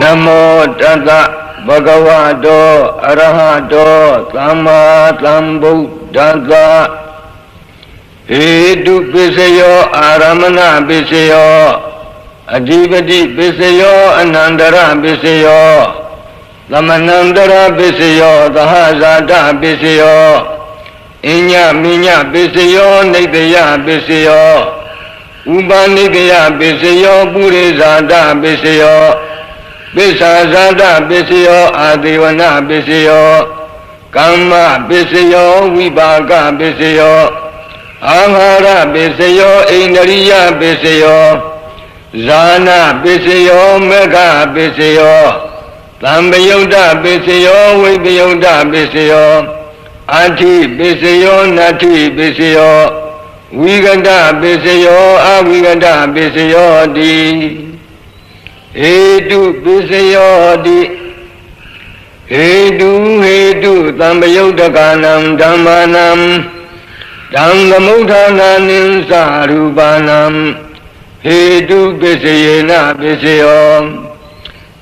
Namo Tassa Bhagavato Arahato Samma Sambuddhassa Hetu Pisayo Aramana Pisayo Adhipati Pisayo Anandara Pisayo Lamanandara Pisayo Sahasata Pisayo Inya Minya Pisayo Nidya Pisayo Upanidya Pisayo Purisada Pisayo Pisasada Pisayo Adivana Pisayo Kamma Pisayo Vibhaka Pisayo Ahara Pisayo Indriya Pisayo Zana Pisayo Mega Pisayo Tambayuda Pisayo Vibhayuda Pisayo Ati Pisayo Nati Pisayo Viganda Pisayo Aviganda Pisayo Di Hetu Pisayo Di Hetu Tambayudakanam Dhammanam Dhammamuthananim Sarupanam Hetu Pisayena Pisayo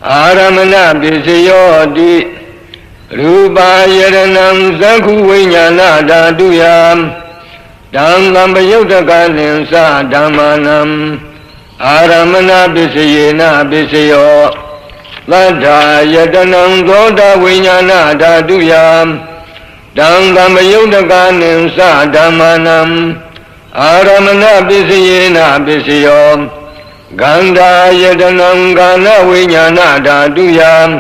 Aramana Pisayo Di Rupa Yaranam Sakhu Viññāna Dhātuyam Dhammamuthananim Sadhammanam Aramana Pisayena Pisayo Ladha Yatanam Dhoda Viññāna Dhātuyam Dhammamuthananim Sadhammanam Aramana Pisayena Pisayo Gandha Yatanam Gana Viññāna Dhātuyam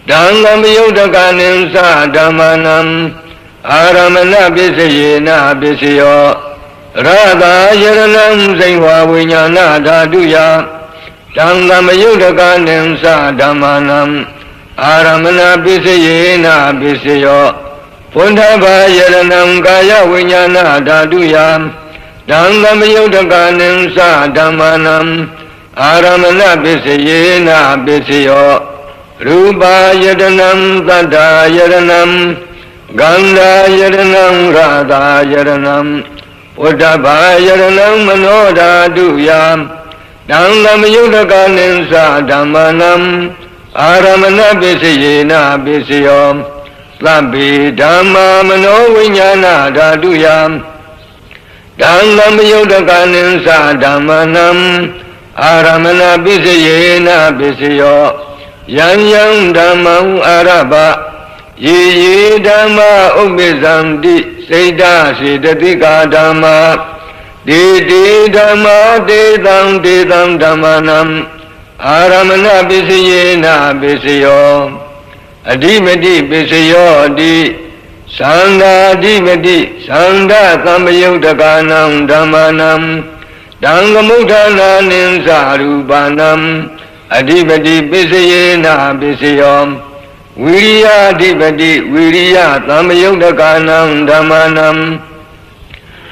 Dhammamuthananim Sadhammanam Aramana Pisayena Pisayo Radha Yaranam Saihva Viññāna Dhātuyam Dhammamuthananim Sadhammanam Aramana Pisayena Pisayo Pundhava Yaranam Kaya Viññāna Dhātuyam Dhammamuthananim Sadhammanam Aramana Pisayena Pisayo Rupa Yaranam Tadha Yaranam Gandha Yaranam Radha Yaranam Pundhava Yaranam Mano Dhātuyam Dhammamuthananim Sadhammanam Aramana Pisayena Pisayo Labbi Dhamma Mano Viññāna Dhātuyam Dhammamuthananim Sadhammanam Aramana Pisayena Pisayo Yang Dhammam Arabha Ye Dhamma Ubbisamti Seita Siddhatika Dhamma Diti Dhamma Dedam Dhammanam Aramana Pisayena Pisayo Adhipati Pisayo Di Sangha Adhipati Sangha Sambayudakanam Dhammanam Dhammamuthananim Sarupanam Adhipati Pisayena Pisayo Viriya Adhipati Viriya Sambayudakanam Dhammanam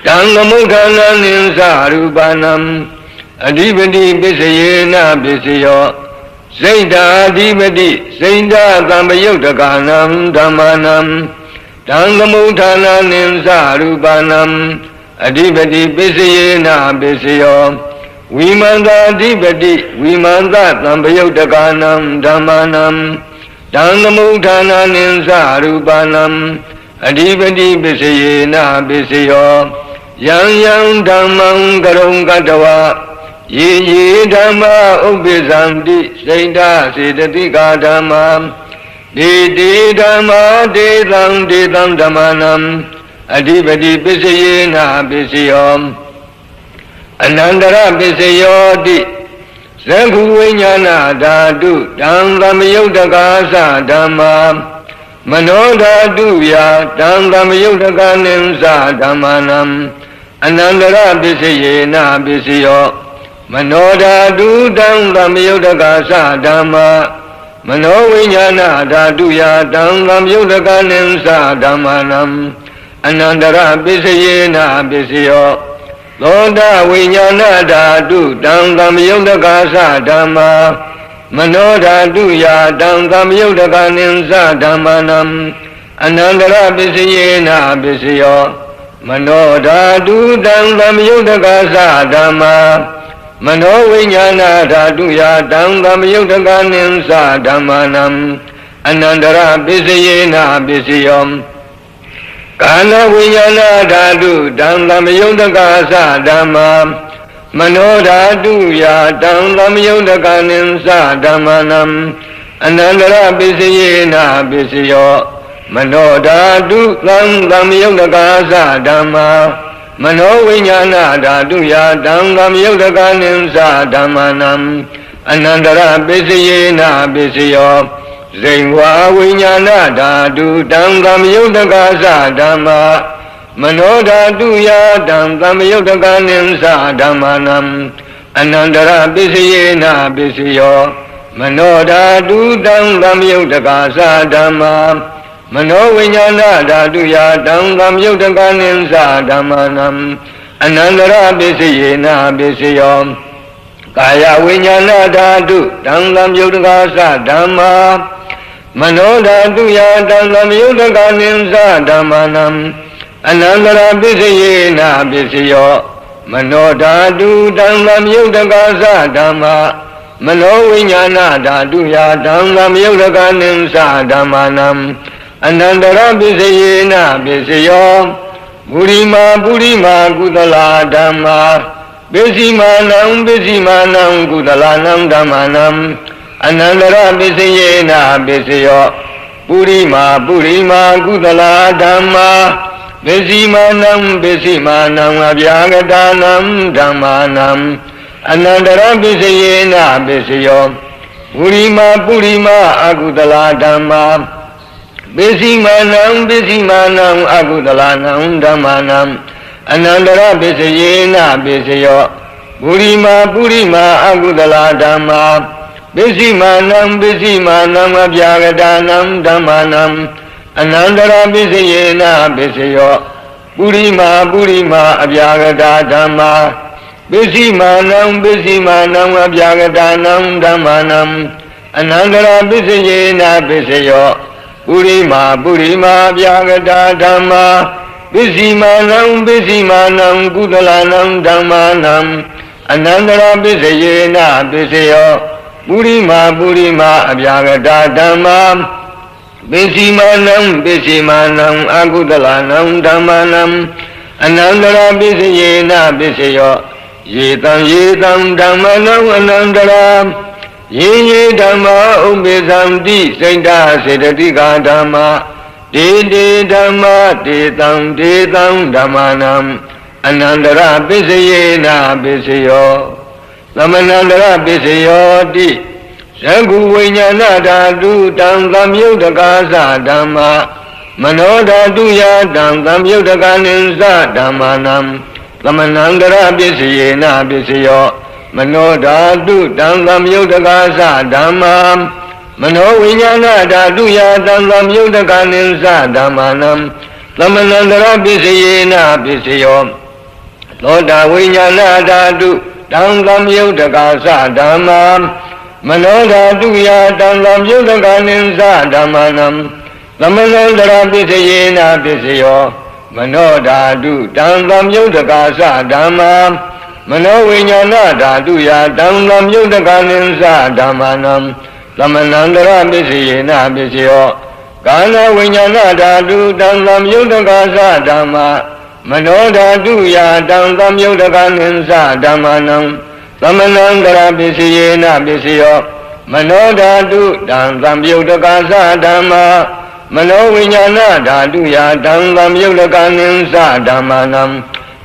Dhammamuthananim Sarupanam Adhipati Pisayena Pisayo Seita Adhipati Seita Sambayudakanam Dhammanam Dhammamuthananim Sarupanam Adhipati Pisayena Pisayo Vimanta Adhipati Vimanta Sambayudakanam Dhammanam Dhammamuthananim Sarupanam Adhipati Pisayena Pisayo Yang Dhammam Karum Katawa Ye Dhamma Ubbisamti Seita Siddhatika Dhamma Diti Dhamma Dedam Dhammanam Adhipati Pisayena Pisayo Anandara Pisayo Di Sakhu Viññāna Dhātu Dhammamuthananim Dhamma Mano Dhātuya Dhammamuthananim Sadhammanam Anandara Pisayena Pisayo Mano Dhātu Dhammamuthananim Dhamma Mano Viññāna Dhātuya Dhammamuthananim Sadhammanam Anandara Pisayena Pisayo Lodha Viññāna Dhātu Dhammamuthananim Dhamma Mano Dhātuya Dhammamuthananim Sadhammanam Anandara Pisayena Pisayo Mano Dhātu Dhammamuthananim Dhamma မနောဝိညာဏဓာတုယာတံသမယုတ်တကနိသဓမ္မာနံအနန္တရပစ္စယေနပစ္စယောကာလဝိညာဏဓာတုတံသမယုတ်တကသဓမ္မာမနောဓာတုယာတံသမယုတ်တကနိသဓမ္မာနံအနန္တရပစ္စယေနပစ္စယောမနောဓာတုသံသမယုတ်တကသဓမ္မာမနောဝိညာဏဓာတုယာတံသမယုတ်တကနိသဓမ္မာနံအနန္တရပစ္စယေနပစ္စယောဇိဝါဝိညာဏဓာတုတံသမယုတ်တကသဓမ္မာမနောဓာတုယာတံသမယုတ်တကနိသဓမ္မာနံအနန္တရပစ္စယေနပစ္စယောမနောဓာတုတံသမယုတ်တကသဓမ္မာမနောဝိညာဏဓာတုယာတံသမယုတ်တကနိသဓမ္မာနံအနန္တရပစ္စယေနပစ္စယောကာယဝိညာဏဓာတုတံသမယုတ်တကသဓမ္မာမနောဓာတုယာတံသမယုတ်တကနိသဓမ္မာနံအနန္တရပစ္စယေနပစ္စယောမနောဓာတုတံသမယုတ်တကသဓမ္မာမနောဝိညာဏဓာတုယာတံသမယုတ်တကနိသဓမ္မာနံအနန္တရပစ္စယေနပစ္စယောပုရိမာကုသလာဓမ္မာပစ္စည်းမာနံကုသလာနံဓမ္မာနံအနန္တရပစ္စယေနပစ္စယောပုရိမာကုသလာဓမ္မာပစ္စည်းမာနံအဗျာဂတာနံဓမ္မာနံအနန္တရပစ္စယေနပစ္စယောပုရိမာအကုသလာဓမ္မာပစ္စည်းမာနံအကုသလာနံဓမ္မာနံအနန္တရပစ္စယေနပစ္စယောပုရိမာအကုသလာဓမ္မာပစ္စည်းမာနံအဗျာဂတာနံဓမ္မာနံအနန္တရပစ္စယေနပစ္စယောပုရိမာအဗျာဂတာဓမ္မာပစ္စည်းမာနံအဗျာဂတာနံဓမ္မာနံအနန္တရပစ္စယေနပစ္စယောပုရိမာအဗျာဂတာဓမ္မာပစ္စည်းမာနံကုသလာနံဓမ္မာနံအနန္တရပစ္စယေနပစ္စယောပုရိမာအဗျာဂတာဓမ္မာပစ္စည်းမာနံအကုသလာနံဓမ္မာနံအနန္တရပစ္စယေနပစ္စယောယေတံဓမ္မနံအနန္တရာယေဓမ္မာဥပ္ပေသံတိစိတ်တစေတတိကာဓမ္မာဒေဓမ္မာဒေတံဓမ္မာနံအနန္တရပစ္စယေနပစ္စယောသမဏန္တရပစ္စယောတိသကုဝိညာဏဓာတုတံသမယုတ်တကသဓမ္မာမနောဓာတုယာတံသမယုတ်တကနိသဓမ္မာနံသမဏန္တရပစ္စယေနပစ္စယောမနောဓာတုတံသမယုတ်တကသဓမ္မာမနောဝိညာဏဓာတုယာတံသမယုတ်တကနိသဓမ္မာနံသမဏန္တရပစ္စယေနပစ္စယောသောတာဝိညာဏဓာတုတံသမယုတ်တကသဓမ္မာမနောဓာတုယာတံသမယုတ်တကနိသဓမ္မာနံသမဏန္တရပစ္စယေနပစ္စယောမနောဓာတုတံသမယုတ်တကသဓမ္မာမနောဝိညာဏဓာတုယာတံသမယုတ်တကနိသဓမ္မာနံသမဏန္တရပစ္စယေနပစ္စယောကာလဝိညာဏဓာတုတံသမယုတ်တကသဓမ္မာမနောဓာတုယာတံသမယုတ်တကနိသဓမ္မာနံသမဏန္တရပစ္စယေနပစ္စယောမနောဓာတုတံသမယုတ်တကသဓမ္မာမနောဝိညာဏဓာတုယာတံသမယုတ်တကနိသဓမ္မာနံ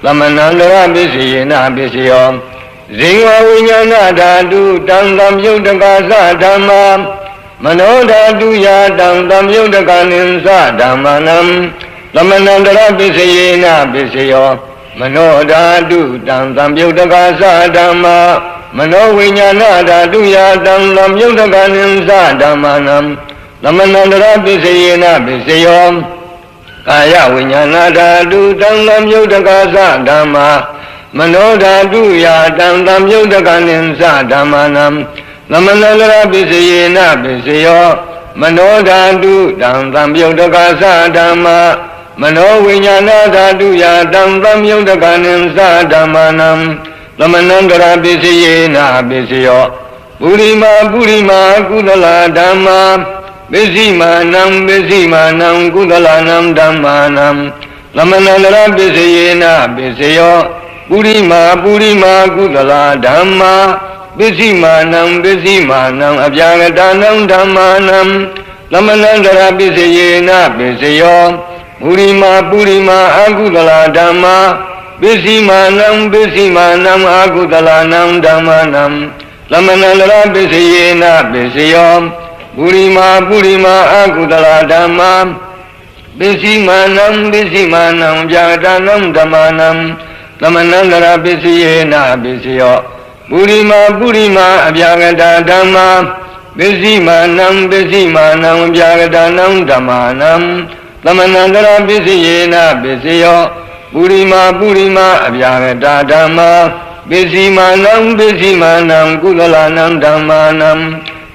သမဏန္တရပစ္စယေနပစ္စယောဇိဝဝိညာဏဓာတုတံသမယုတ်တကသဓမ္မာမနောဓာတုယာတံသမယုတ်တကနိသဓမ္မာနံသမဏန္တရပစ္စယေနပစ္စယောမနောဓာတုတံသမယုတ်တကသဓမ္မာမနောဝိညာဏဓာတုယာတံသမယုတ်တကနိသဓမ္မာနံသမဏန္တရပစ္စယေနပစ္စယောကာယဝိညာဏဓာတုတံသမယုတ်တကသဓမ္မာမနောဓာတုယာတံသမယုတ်တကနိသဓမ္မာနံသမဏန္တရပစ္စယေနပစ္စယောမနောဓာတုတံသမယုတ်တကသဓမ္မာမနောဝိညာဏဓာတုယာတံသမယုတ်တကနိသဓမ္မာနံ သမဏန္တရာပစ္စယေနပစ္စယောပုရိမာကုသလဓမ္မာပစ္စည်းမာနံကုသလနံဓမ္မာနံသမဏန္တရာပစ္စယေနပစ္စယောပုရိမာကုသလဓမ္မာပစ္စည်းမာနံအပြာဂတနံဓမ္မာနံသမဏန္တရာပစ္စယေနပစ္စယောပုရိမာအကုသလဓမ္မာပစ္စည်းမာနံအကုသလနံဓမ္မာနံသမဏန္တရာပစ္စယေနပစ္စယောပုရိမာအကုသလဓမ္မာပစ္စည်းမာနံဗျာတနံဓမ္မာနံသမဏန္တရာပစ္စယေနပစ္စယောပုရိမာအဗျာဂတဓမ္မာပစ္စည်းမာနံဗျာဂတနံဓမ္မာနံသမဏန္တရာပစ္စယေနပစ္စယောပုရိမာအဗျာဂတဓမ္မာပစ္စည်းမာနံကုသလနံဓမ္မာနံ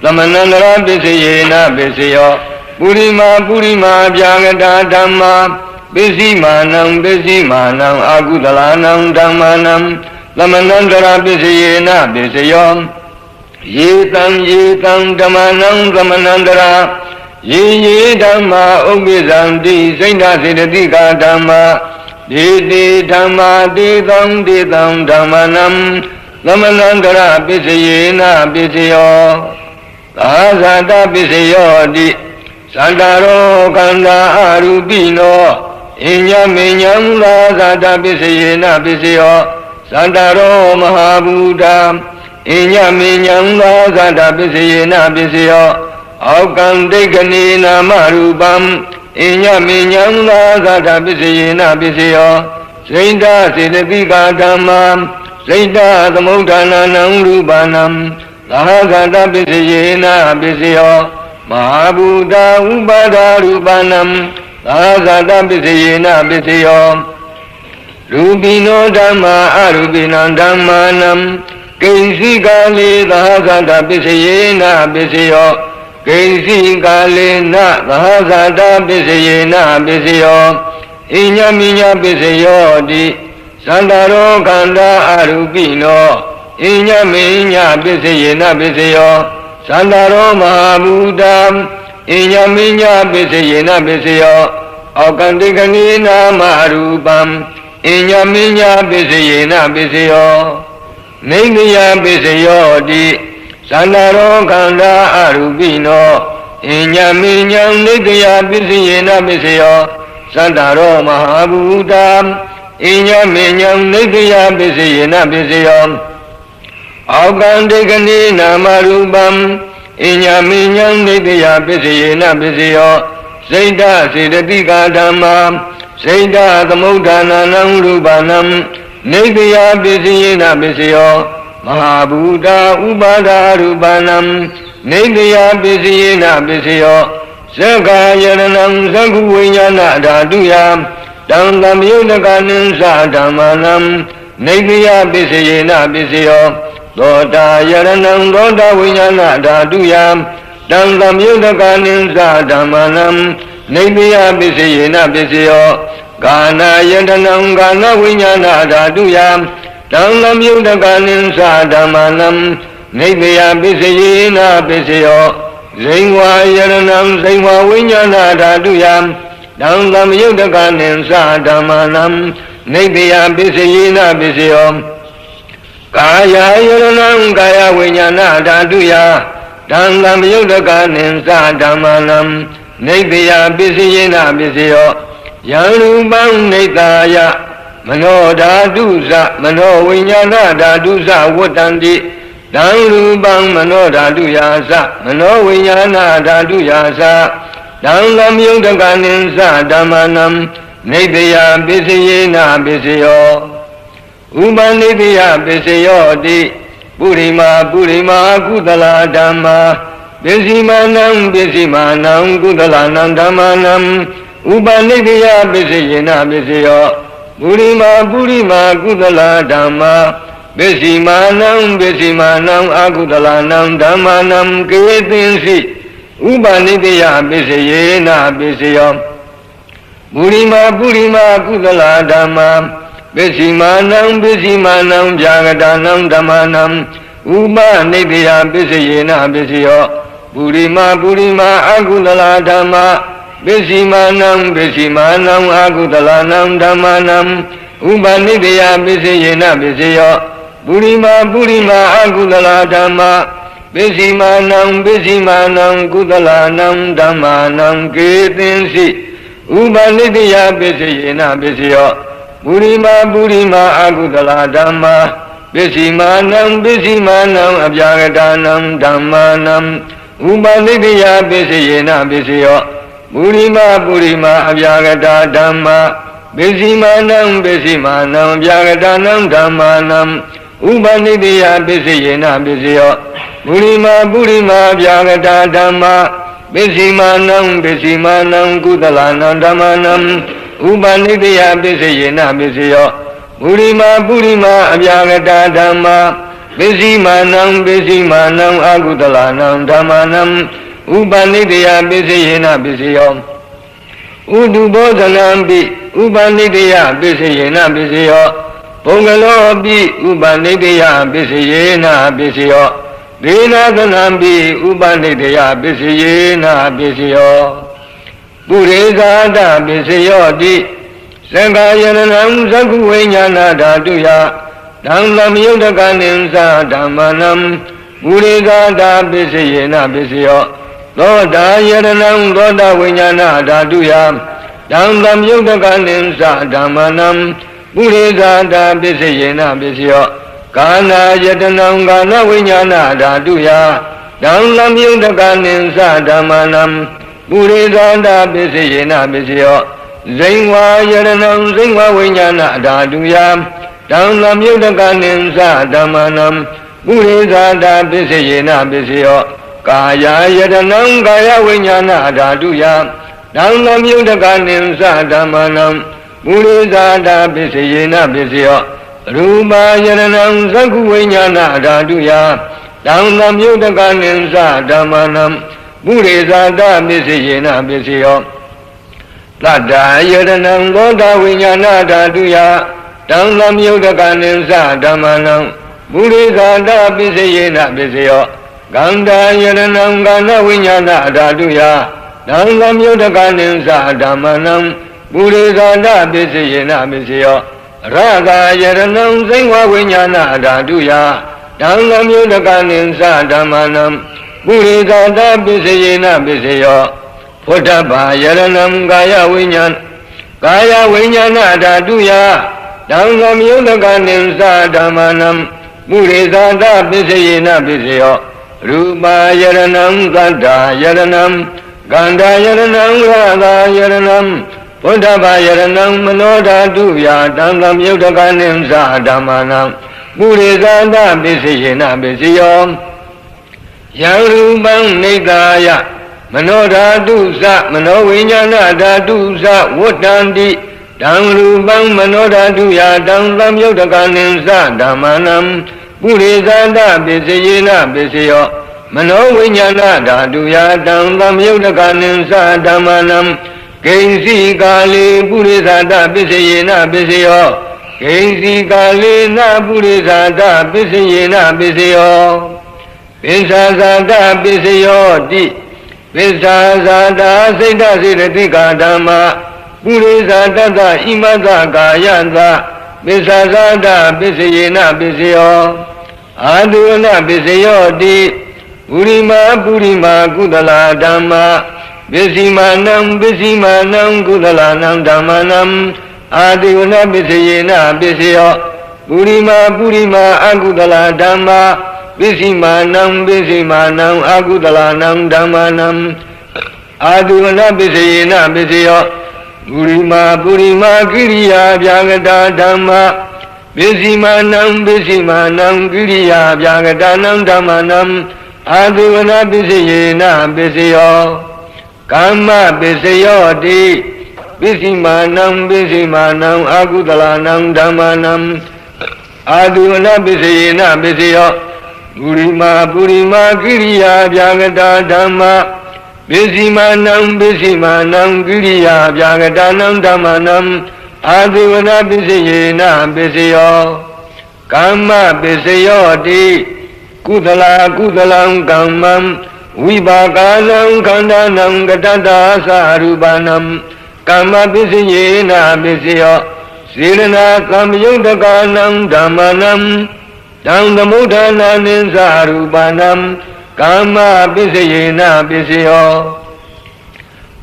သမဏန္တရာပစ္စယေနပစ္စယောပုရိမာအဗျာဂတဓမ္မာပစ္စည်းမာနံအကုသလနံဓမ္မာနံသမဏန္တရာပစ္စယေနပစ္စယောယေတံဓမ္မာနံသမဏန္တရာယေဓမ္မာဥပ္ပိသံတိစိဏ္ဍစေတသိကာဓမ္မာဒေဓမ္မာဒေသံဓမ္မာနံသမဏန္တရာပစ္စယေနပစ္စယောသာဇာတပစ္စယောတိသန္တာရောခန္ဓာအရူပိနောအညမေညံသာဇာတပစ္စယေနပစ္စယောသန္တာရောမဟာဘူတာအညမေညံသာဇာတပစ္စယေနပစ္စယောအောကံဒိဋ္ဌိနေနာမရူပံအညမေညံသာဇာတပစ္စယေနပစ္စယောစိန္ဒစေတသိကာဓမ္မာစိန္ဒသမုဋ္ဌာနာနံရူပနံသာဇာတပစ္စယေနပစ္စယောမဟာဘူတာဥပါဒရူပနံသာဇာတပစ္စယေနပစ္စယောရူပိနောဓမ္မာအရူပိနံဓမ္မာနံကိဉ္စီကာလေသာဇာတပစ္စယေနပစ္စယောကိဉ္စီကာလေနသာဇာတပစ္စယေနပစ္စယောအညမိညပစ္စယောတိသန္တာရောခန္ဓာအရူပိနောအညမိညပစ္စယေနပစ္စယောသန္တာရောမဟာဘူတာအညမိညပစ္စယေနပစ္စယောအောကံတိကနိနာမရူပံအညမိညပစ္စယေနပစ္စယောနိမယပစ္စယောတိသန္တာရောခန္ဓာအရူပိနောအညမိညံနိတယပစ္စယေနပစ္စယောသန္တာရောမဟာဘူတာအညမိညံနိတယပစ္စယေနပစ္စယောအောကံတိကနိနာမရူပံအညမိညံနိတယပစ္စယေနပစ္စယောစိန္ဒစေတသိကာဓမ္မာစိန္ဒသမုဋ္ဌာနာနံရူပနံနိတယပစ္စယေနပစ္စယောမဟာဘူတာဥပါဒရူပနံနိတယပစ္စယေနပစ္စယောသက္ကာယရဏံသက္ခုဝိညာဏဓာတုယတံသမယုတကနိသဓမ္မာနံနိတယပစ္စယေနပစ္စယောသောတာယရဏံသောတာဝိညာဏဓာတုယတံသမယုတကနိသဓမ္မာနံနိတယပစ္စယေနပစ္စယောကာနာယတနံကာနဝိညာဏဓာတုယတံသမယုတကနိသဓမ္မာနံနိတယပစ္စယေနပစ္စယောဇိဝယရဏံဇိဝဝိညာဏဓာတုယတံသမယုတကနိသဓမ္မာနံနိတယပစ္စယေနပစ္စယောကာယယရဏံကာယဝိညာဏဓာတုယတံသမယုတကနိသဓမ္မာနံနိတယပစ္စယေနပစ္စယောယံရူပံနိတာယမနောဓာတုသမနောဝိညာဏဓာတုသဝတ္တံတိတံရူပံမနောဓာတုယာသမနောဝိညာဏဓာတုယာသတံသမယုတကနိသဓမ္မာနံနိတယပစ္စယေနပစ္စယောဥပနိတယပစ္စယောတိပုရိမာကုသလဓမ္မာပစ္စည်းမာနံကုသလနံဓမ္မာနံဥပနိတယပစ္စယေနပစ္စယောပုရိမာကုသလဓမ္မာပစ္စည်းမာနံအကုသလနံဓမ္မာနံကေသင်္စိဥပနိတယပစ္စယေနပစ္စယောပုရိမာကုသလဓမ္မာပ ပိစီမာနံပိစီမာနံဗျာဂတာနံဓမ္မာနံဥပနိတယပစ္စယေနပစ္စယောပုရိမာအကုသလဓမ္မာပိစီမာနံပိစီမာနံအကုသလနံဓမ္မာနံဥပနိတယပစ္စယေနပစ္စယောပုရိမာအကုသလဓမ္မာပိစီမာနံကုသလနံဓမ္မာနံကေသင်္စိဥပနိတယပစ္စယေနပစ္စယောပုရိမာအကုသလဓမ္မာပိစီမာနံအဗျာဂတာနံဓမ္မာနံဥပနိတယပစ္စယေနပစ္စယောပုရိမာအဗျာဂတာဓမ္မာပိစီမာနံအဗျာဂတာနံဓမ္မာနံဥပနိတယပစ္စယေနပစ္စယောပုရိမာအဗျာဂတာဓမ္မာပိစီမာနံကုသလနံဓမ္မာနံဥပနိတယပစ္စယေနပစ္စယောပုရိမာအဗျာဂတာဓမ္မာပိစီမာနံအကုသလနံဓမ္မာနံဥပနိတယပစ္စယေနပစ္စယောဥတုဘောဇနံပိဥပနိတယပစ္စယေနပစ္စယောပုဂ္ဂလောပိဥပနိတယပစ္စယေနပစ္စယောဒေနာသနံပိဥပနိတယပစ္စယေနပစ္စယောပုရိသတပစ္စယောတိသံဃာယရဏံသက္ခုဝိညာဏဓာတုယဓမ္မမယုတ်တကနိသဓမ္မနံပုရိသတပစ္စယေနပစ္စယောသောတာယရဏံသောတာဝိညာဏဓာတုယဓမ္မမယုတ်တကနိသဓမ္မနံပုရိသတပစ္စယေနပစ္စယောကာနာယတနံကာနဝိညာဏဓာတုယဓမ္မမယုတ်တကနိသဓမ္မနံပုရိသတပစ္စယေနပစ္စယောဇိဝါယရဏံဇိဝဝိညာဏဓာတုယဓမ္မမြုတကနိသဓမ္မနံပုရိသတာပစ္စယေနပစ္စယောကာယယရဏံကာယဝိညာဏဓာတုယဓမ္မမြုတကနိသဓမ္မနံပုရိသတာပစ္စယေနပစ္စယောရူပယရဏံသက္ခုဝိညာဏဓာတုယဓမ္မမြုတကနိသဓမ္မနံပုရိသတာပစ္စယေနပစ္စယောသတ္တယရဏံသောတာဝိညာဏဓာတုယဓမ္မမြုတကနိသဓမ္မနံပုရိသတာပစ္စယေနပစ္စယောကန္တာယရဏံကာနဝိညာဏဓာတုယဓမ္မမြုတကနိသဓမ္မနံပုရိသတာပစ္စယေနပစ္စယောရဂာယရဏံစိဝဝိညာဏဓာတုယဓမ္မမြုတကနိသဓမ္မနံပုရိသတာပစ္စယေနပစ္စယောဖုဒ္ဓဘာယရဏံကာယဝိညာဏဓာတုယဓမ္မမြုတကနိသဓမ္မနံပုရိသတာပစ္စယေနပစ္စယောရူပယရဏံသတ္တယရဏံကန္တာယရဏံရာဂာယရဏံဖုဒ္ဓဘာယရဏံမနောဓာတုယဓမ္မမြုတကနိသဓမ္မနံပုရိသတာပစ္စယေနပစ္စယောယံရူပံနိဒာယမနောဓာတုသမနောဝိညာဏဓာတုသဝတ္တန္တိဓမ္မရူပံမနောဓာတုယဓမ္မမြုတကနိသဓမ္မနံပုရိသတာပစ္စယေနပစ္စယောမနောဝိညာဏဓာတုယဓမ္မမြုတကနိသဓမ္မနံဂိဉ္စီကာလေပုရိသတာပစ္စယေနပစ္စယောဂိဉ္စီကာလေနပုရိသတာပစ္စယေနပစ္စယောပိစ္ဆာဇာတပစ္စယောတိပိစ္ဆာဇာတာစိတ်တစေတသိကာဓမ္မာပုရိသတတ္တဣမတကာယတပိစ္ဆာဇာတပစ္စယေနပစ္စယောအာတုနပစ္စယောတိပုရိမာကုသလာဓမ္မာပစ္စည်းမာနံကုသလာနံဓမ္မနံအာတုနပစ္စယေနပစ္စယောပုရိမာအကုသလာဓမ္မာပစ္စည်းမာနံအကုသလာနံဓမ္မနံအာတုနပစ္စယေနပစ္စယောပုရိမာကိရိယာဗျာဂတာဓမ္မာပစ္စည်းမာနံကိရိယာဗျာဂတာနံဓမ္မနံအာတုနပစ္စယေနပစ္စယောကာမပစ္စယောတိပစ္စည်းမာနံအကုသလာနံဓမ္မနံအာတုနပစ္စယေနပစ္စယောပုရိမာကိရိယာဗျာဂတာဓမ္မာပစ္စည်းမာနံကိရိယာဗျာဂတာနံဓမ္မနံ အာဇိဝနာပစ္စယေနပစ္စယောကာမပစ္စယောတိကုသလာကုသလံကမ္မံဝိပါကာနံခန္ဓာနံကတ္တတာသရူပနံကာမပစ္စယေနပစ္စယောစေရနာသံယုတ်တကာနံဓမ္မနံတံသမုဋ္ဌာနာနိသရူပနံကာမပစ္စယေနပစ္စယော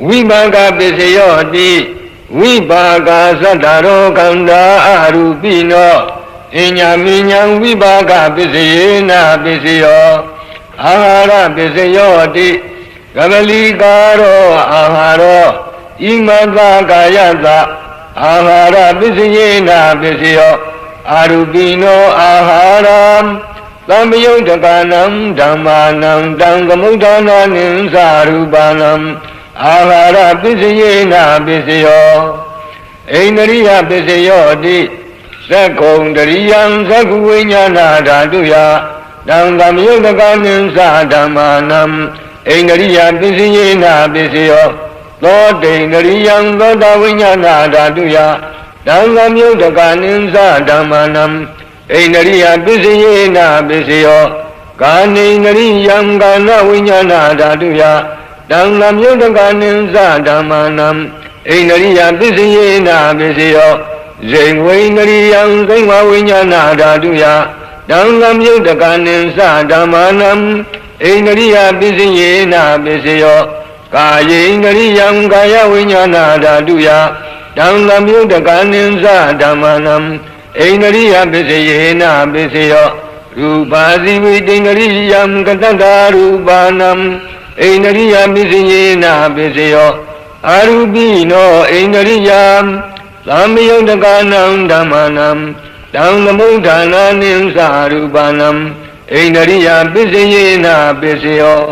ဝိပါကပစ္စယောတိဝိပါကသတ္တရောခန္ဓာအရူပိနောအညာမိညာဝိပါကပစ္စယေနပစ္စယောအာဟာရပစ္စယောတိကပလီကာရောအာဟာရောဣမတကာယတအာဟာရပစ္စယေနပစ္စယောအာရူပိနောအာဟာရသံယုတ်တကနံဓမ္မာနံတံသမုဋ္ဌာနာနိသရူပနံအာဟာရပစ္စယေနပစ္စယောဣန္ဒရိယပစ္စယောတိသက္ကုံတရိယံသက္ကုဝိညာဏဓာတုယတံသမယုတ်တကနိသဓမ္မာနံဣန္ဒရိယပစ္စယေနပစ္စယောသောတိန္ဒရိယံသောတဝိညာဏဓာတုယတံသမယုတ်တကနိသဓမ္မာနံဣန္ဒရိယပစ္စယေနပစ္စယောကာနိန္ဒရိယံကာနဝိညာဏဓာတုယတံသမယုတ်တကနိသဓမ္မာနံဣန္ဒရိယပစ္စယေနပစ္စယောဇိဝိန္ဒရိယံဇိဝဝိညာဏဓာတုယတံသမယုတ်တကနိသဓမ္မာနံဣန္ဒရိယပစ္စယေနပစ္စယောကာယေန္ဒရိယံကာယဝိညာဏဓာတုယတံသမယုတ်တကနိသဓမ္မာနံဣန္ဒရိယပစ္စယေနပစ္စယောရူပါဇိဝိတိန္ဒရိယံကတ္တတာရူပနံဣန္ဒရိယပစ္စယေနပစ္စယောအာရူပိနောဣန္ဒရိယံသမယုတ်တကနံဓမ္မာနံတံသမုဋ္ဌာနာနိသရူပနံဣန္ဒရိယပစ္စယေနပစ္စယော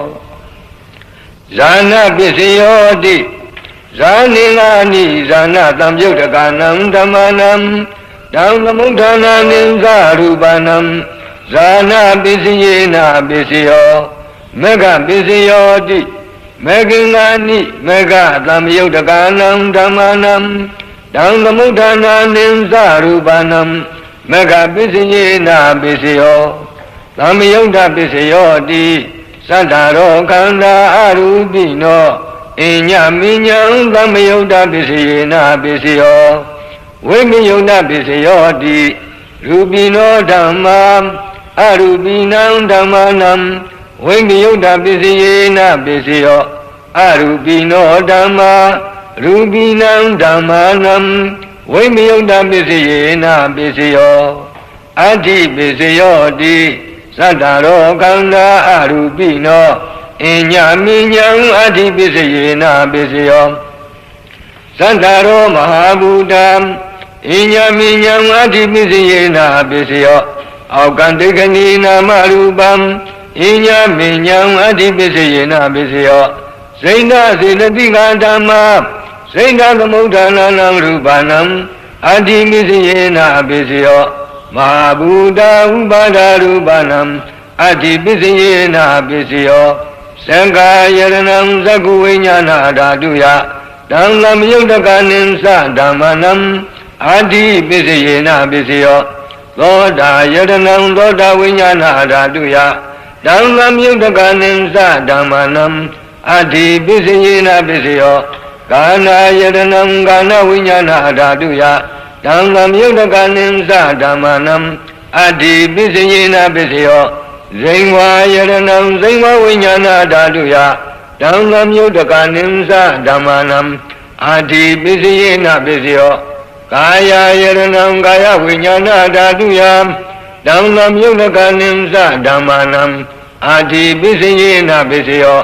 ဇာနပစ္စယောတိဇာနိငါနိဇာနသံယုတ်တကနံဓမ္မာနံတံသမုဋ္ဌာနာနိသရူပနံဇာနပစ္စယေနပစ္စယောမေဃပစ္စယောတိမေဃင်္ဂာနိမေဃသံယုတ်တကနံဓမ္မာနံတံသမုဋ္ဌာနာနိသရူပနံမေဃပစ္စယေနပစ္စယောသမယုတ်တပစ္စယောတိသတ္တရောခန္ဓာအရူပိနောအညမိညာသမယုတ်တပစ္စယေနပစ္စယောဝိမယုတ်တပစ္စယောတိရူပိနောဓမ္မာအရူပိနံဓမ္မာနံဝိမယုတ်တပစ္စယေနပစ္စယောအရူပိနောဓမ္မာရူပိနံဓမ္မာနံဝိမယုတ်တပစ္စယေနပစ္စယောအဋ္ဌိပစ္စယောတိသတ္တရောခန္ဓာအရူပိနောအညမိညာအဋ္ဌိပစ္စယေနပစ္စယောသတ္တရောမဟာဘူတံအညမိညာအဋ္ဌိပစ္စယေနပစ္စယောအောက်ကံတေခဏီနာမရူပံအညမိညာအဋ္ဌိပစ္စယေနပစ္စယောစိဏစေတသိကဓမ္မာစိဏသမုဋ္ဌာနာနံရူပနံအဋ္ဌိပစ္စယေနပစ္စယောမဟာဘူတဥပါဒရူပနံအဋ္ဌိပစ္စယေနပစ္စယောသံဃာယရဏံသက္ကုဝိညာဏဓာတုယတံသမယုတ်တကနိသဓမ္မနံအဋ္ဌိပစ္စယေနပစ္စယောသောတာယရဏံသောတာဝိညာဏဓာတုယတံသမယုတ်တကနိသဓမ္မနံအဋ္ဌိပစ္စယေနပစ္စယောကာနာယရဏံကာနဝိညာဏဓာတုယတံသမယုတ်တကနိသဓမ္မနံအဋ္ဌိပစ္စယေနပစ္စယောဇိဝါယရဏံဇိဝဝိညာဏဓာတုယတံသမယုတ်တကနိသဓမ္မနံအဋ္ဌိပစ္စယေနပစ္စယောကာယယရဏံကာယဝိညာဏဓာတုယတံသမယုတ်တကနိသဓမ္မနံအဋ္ဌိပစ္စယေနပစ္စယော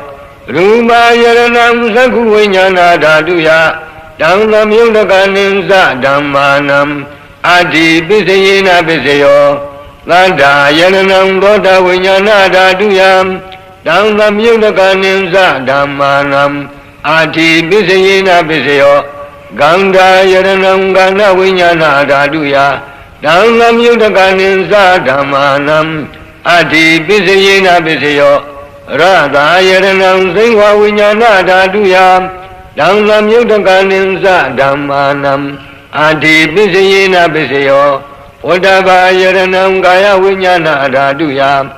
ရူပယရဏံသက္ခုဝိညာဏဓာတုယတံသမယုတ်တကနိသဓမ္မာနံအဋ္ဌိပစ္စယေနပစ္စယောသတ္တာယရဏံသောတာဝိညာဏဓာတုယတံသမယုတ်တကနိသဓမ္မာနံအဋ္ဌိပစ္စယေနပစ္စယောဂန္ဓာယရဏံကာဏဝိညာဏဓာတုယတံသမယုတ်တကနိသဓမ္မာနံအဋ္ဌိပစ္စယေနပစ္စယောရတာယရဏံဇိဝဝိညာဏဓာတုယတံသမယုတ်တကနိသဓမ္မာနံ Adi Pisayena Pisayo Vodava Yaranam Gaya Vinyana Dhatuya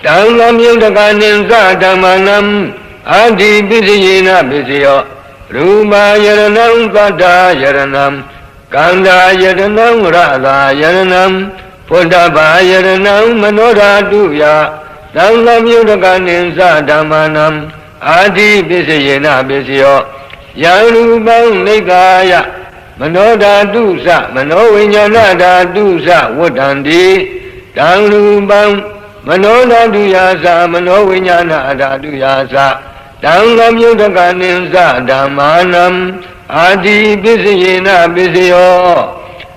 Dangam Yudakanim Sadamanam Adi Pisayena Pisayo Rupa Yaranam Vada Yaranam Kanda Yaranam Radha Yaranam Vodava Yaranam Manodhatuya Dangam Yudakanim Sadamanam Adi Pisayena Pisayo Yarubam Nikaya Manodhatusa Manovinyana Dhatusa Vodandi Dangrubam Manodhatuyasa Manovinyana Dhatuyasa Dangam Yudakanim Sadamanam Adi Pisayena Pisayo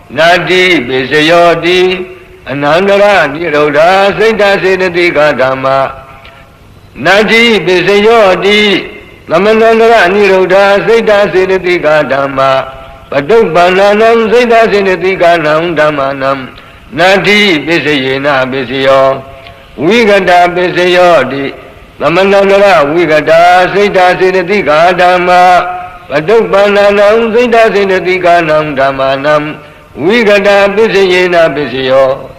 Nadi Pisayo Di Anandara Nirodha Saita Sedatika Dhamma Nadi Pisayo Di Lamanandara Nirodha Saita Sedatika Dhamma Padukbananam Saita Sedatika Nam Dhammanam Nadi Pisayena Pisayo Vigata Pisayo Di Lamanandara Vigata Saita Sedatika Dhamma Padukbananam Saita Sedatika Nam Dhammanam Vigata Pisayena Pisayo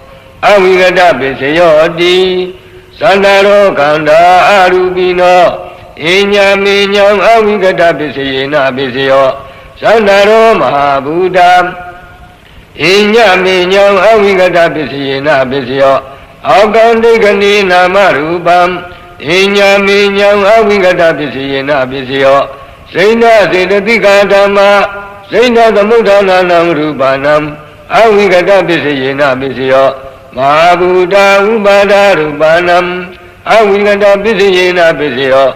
Avigata Pisayo Di Sandaro Kanda Arubino Inyaminyam Avigata Pisayena Pisayo Sandaro Mahabuddha Inyaminyam Avigata Pisayena Pisayo Akandikani Namarubam Inyaminyam Avigata Pisayena Pisayo Saina Sedatika Dhamma Saina Samudhananam Rupanam Avigata Pisayena Pisayo Mahabuddha Upada Rupanam Avigata Pisayena Pisayo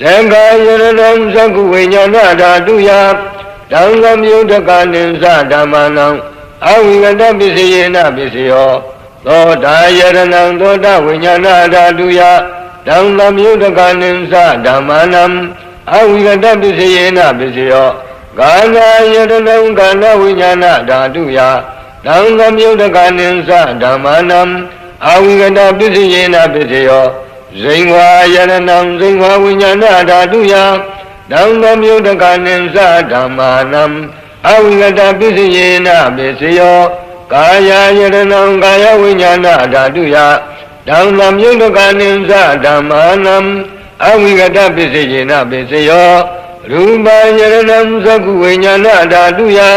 Sangha Yaranam Sakuvinyana Dhatuya Dangam Yudakanim Sadamanam Avigata Pisayena Pisayo Thoda Yaranam Thoda Vinyana Dhatuya Dangam Yudakanim Sadamanam Avigata Pisayena Pisayo Gana Yaranam Gana Vinyana Dhatuya Dangam Yudakanim Sadamanam Avigata Pisayena Pisayo Zingwa Yaranam Zingwa Vinyana Dhatuya Dangam Yudakanim Sadamanam Avigata Pisayena Pisayo Kaya Yaranam Kaya Vinyana Dhatuya Dangam Yudakanim Sadamanam Avigata Pisayena Pisayo Rupa Yaranam Saku Vinyana Dhatuya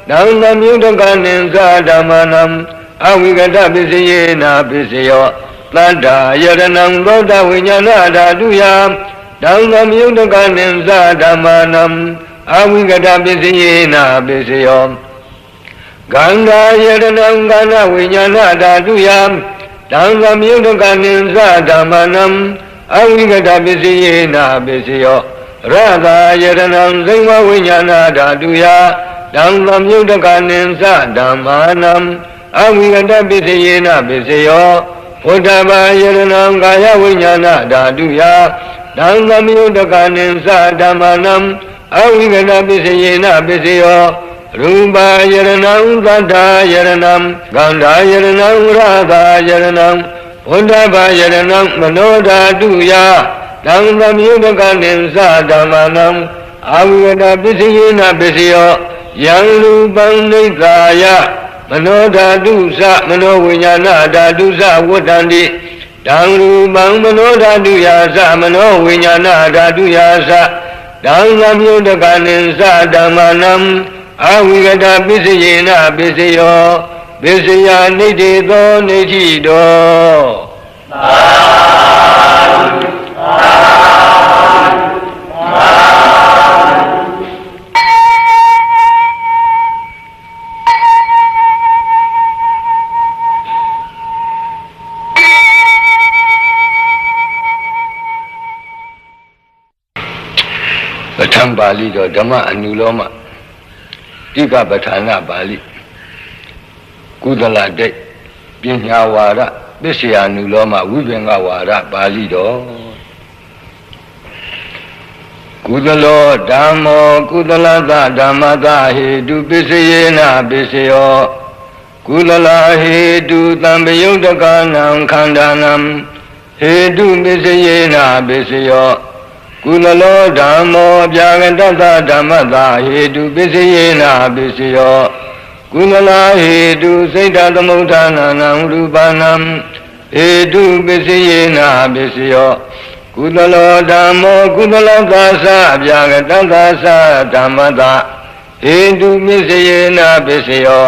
Dangam Yudakanim Sadamanam Avigata Pisayena Pisayo Tanda Yaranam Thoda Vinyana Dhatuya Dangam Yudakanim Sadamanam Avigata Pisayena Pisayo Ganga Yaranam Gana Vinyana Dhatuya Dangam Yudakanim Sadamanam Avigata Pisayena Pisayo Radha Yaranam Zingva Vinyana Dhatuya Dangam Yudakanim Sadamanam Avigata Pisayena Pisayo Vodava Yaranam Gaya Vinyana Dhatuya Dangam Yudakanim Sadamanam Avigata Pisayena Pisayo Rupa Yaranam Ganda Yaranam Ganda Yaranam Radha Yaranam Vodava Yaranam Manodhatuya Dangam Yudakanim Sadamanam Avigata Pisayena Pisayo Yang Rupam Nikaya Manodhatusa Manovinyana Dhatusa Vodandi Dang Rupam Manodhatuyasa Manovinyana Dhatuyasa Dangam Yudakanim Sadamanam Avigata Pisayena Pisayo Pisaya Nidito Nidito Patham Bali do Dhamma Anuloma Tika Pathana Bali Kudala De Pinya Wara Pisaya Anuloma Vibhenga Wara Bali do Kudalo Dhammo Kudalata Dhammata Hetu Pisayena Pisayo Kudala Hetu Tambayudakanam Khandanam Hetu Pisayena Pisayo ကုသလောဓမ္မောဗျာကတတဓမ္မတာဟေတုပစ္စယေနာပစ္စယောကုသလာဟေတုစိတ်တသမုဋ္ဌာနာနံရူပနံဟေတုပစ္စယေနာပစ္စယောကုသလောဓမ္မောကုသလောသာသဗျာကတတသဓမ္မတာဟေတုပစ္စယေနာပစ္စယော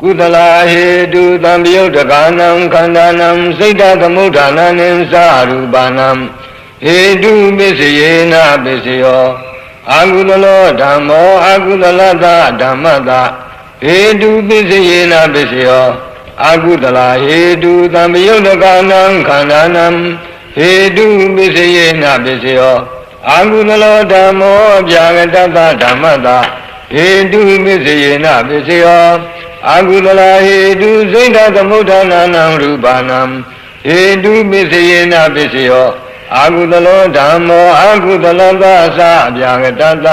ကုသလာဟေတုသံယုတ်တကာနံခန္ဓာနံစိတ်တသမုဋ္ဌာနာနိသရူပနံဟေတုပစ္စယေနာပစ္စယောအာကုသလောဓမ္မောအာကုသလသဓမ္မတာဟေတုပစ္စယေနာပစ္စယောအာကုသလာဟေတုသံယုတ်တကာနံခန္ဓာနံဟေတုပစ္စယေနာပစ္စယောအာကုသလောဓမ္မောဗျာကတတဓမ္မတာဟေတုပစ္စယေနာပစ္စယောအာကုသလာဟေတုစိတ်တသမုဋ္ဌာနာနံရူပနံဟေတုပစ္စယေနာပစ္စယောအာကုသလောဓမ္မောအာကုသလသသဗျာကတတသ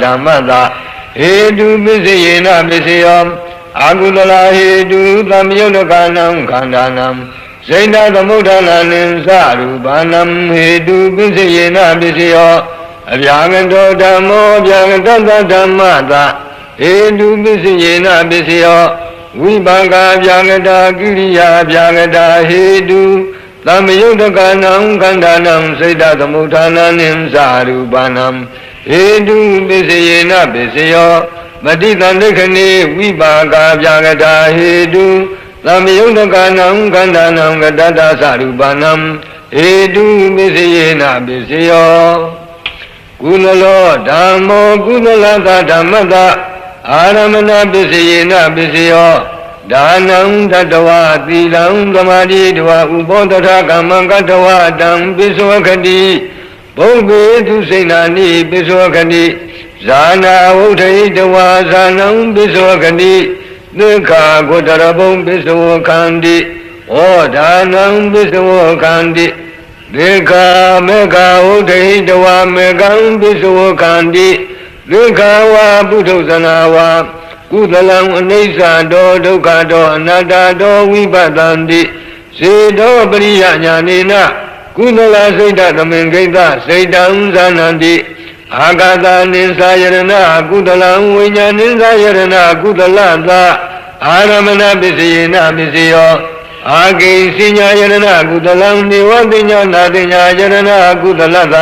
ဓမ္မတာဟေတုပစ္စယေနာပစ္စယောအာကုသလာဟေတုသံယုတ်တကာနံခန္ဓာနံစိတ်တသမုဋ္ဌာနာနိသရူပနံဟေတုပစ္စယေနာပစ္စယောအဗျာကတောဓမ္မောဗျာကတတဓမ္မတာဟေတုပစ္စယေနာပစ္စယောဝိပါကဗျာကတာကိရိယာဗျာကတာဟေတုသမ္ယုတ်တကနံခန္ဓာနံစိတ်တသမုဋ္ဌာနာနိသရူပနံဟေတုပစ္စယေနပစ္စယောပฏิတံဒိဋ္ဌိဝိပါကဗျာကတာဟေတုသမ္ယုတ်တကနံခန္ဓာနံကတတသရူပနံဟေတုပစ္စယေနပစ္စယောကုသလောဓမ္မောကုသလသဓမ္မတာအာရမဏပစ္စယေနပစ္စယောဒါနံတတဝသီလံသမာဓိတဝဥပောတထကမ္မံကတဝတံပစ္စောခတိဘုဗ္ဗေသူစိဏာနိပစ္စောခတိဇာနာဝုထိတဝဇာနံပစ္စောခတိသက္ခာဂုတရဘုံပစ္စောခန္တိဩဒါနံပစ္စောခန္တိသက္ခာမေဃဝုထိတဝမေဃံပစ္စောခန္တိသက္ခာဝပုထုဇနာဝကုသလံအနိစ္စတောဒုက္ခတောအနတ္တတောဝိပဿန္တိစေတောပရိယညာနေနကုသလစိတ်တသမင်္ဂိတစိတ်တံဇာနန္တိအာဂတနိသယရဏကုသလံဝိညာဏိသယရဏကုသလသအာရမဏပစ္စယေနပစ္စယောအာဂိစိညာယရဏကုသလံနေဝတိညာနာတိညာယရဏကုသလသ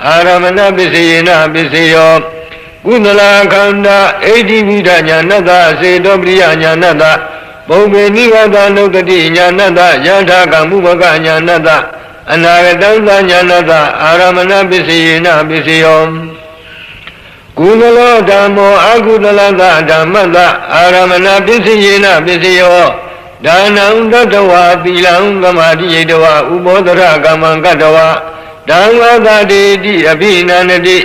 အာရမဏပစ္စယေနပစ္စယောကုသလခန္ဓာအိဋ္ဌိဝိဒညာဏတစေတောပရိယညာဏတဘုံပေနိဝတနုတ္တိညာဏတယထာကမုဘကညာဏတအနာဂတံသညာဏတအာရမဏပစ္စယေနပစ္စယောကုသလောဓမ္မောအကုသလသဓမ္မတအာရမဏပစ္စယေနပစ္စယောဒါနံတတဝသီလံသမာဓိယတဝဥပောဒရကမ္မံကတဝဓမ္မသတိတိအဘိနန္တိ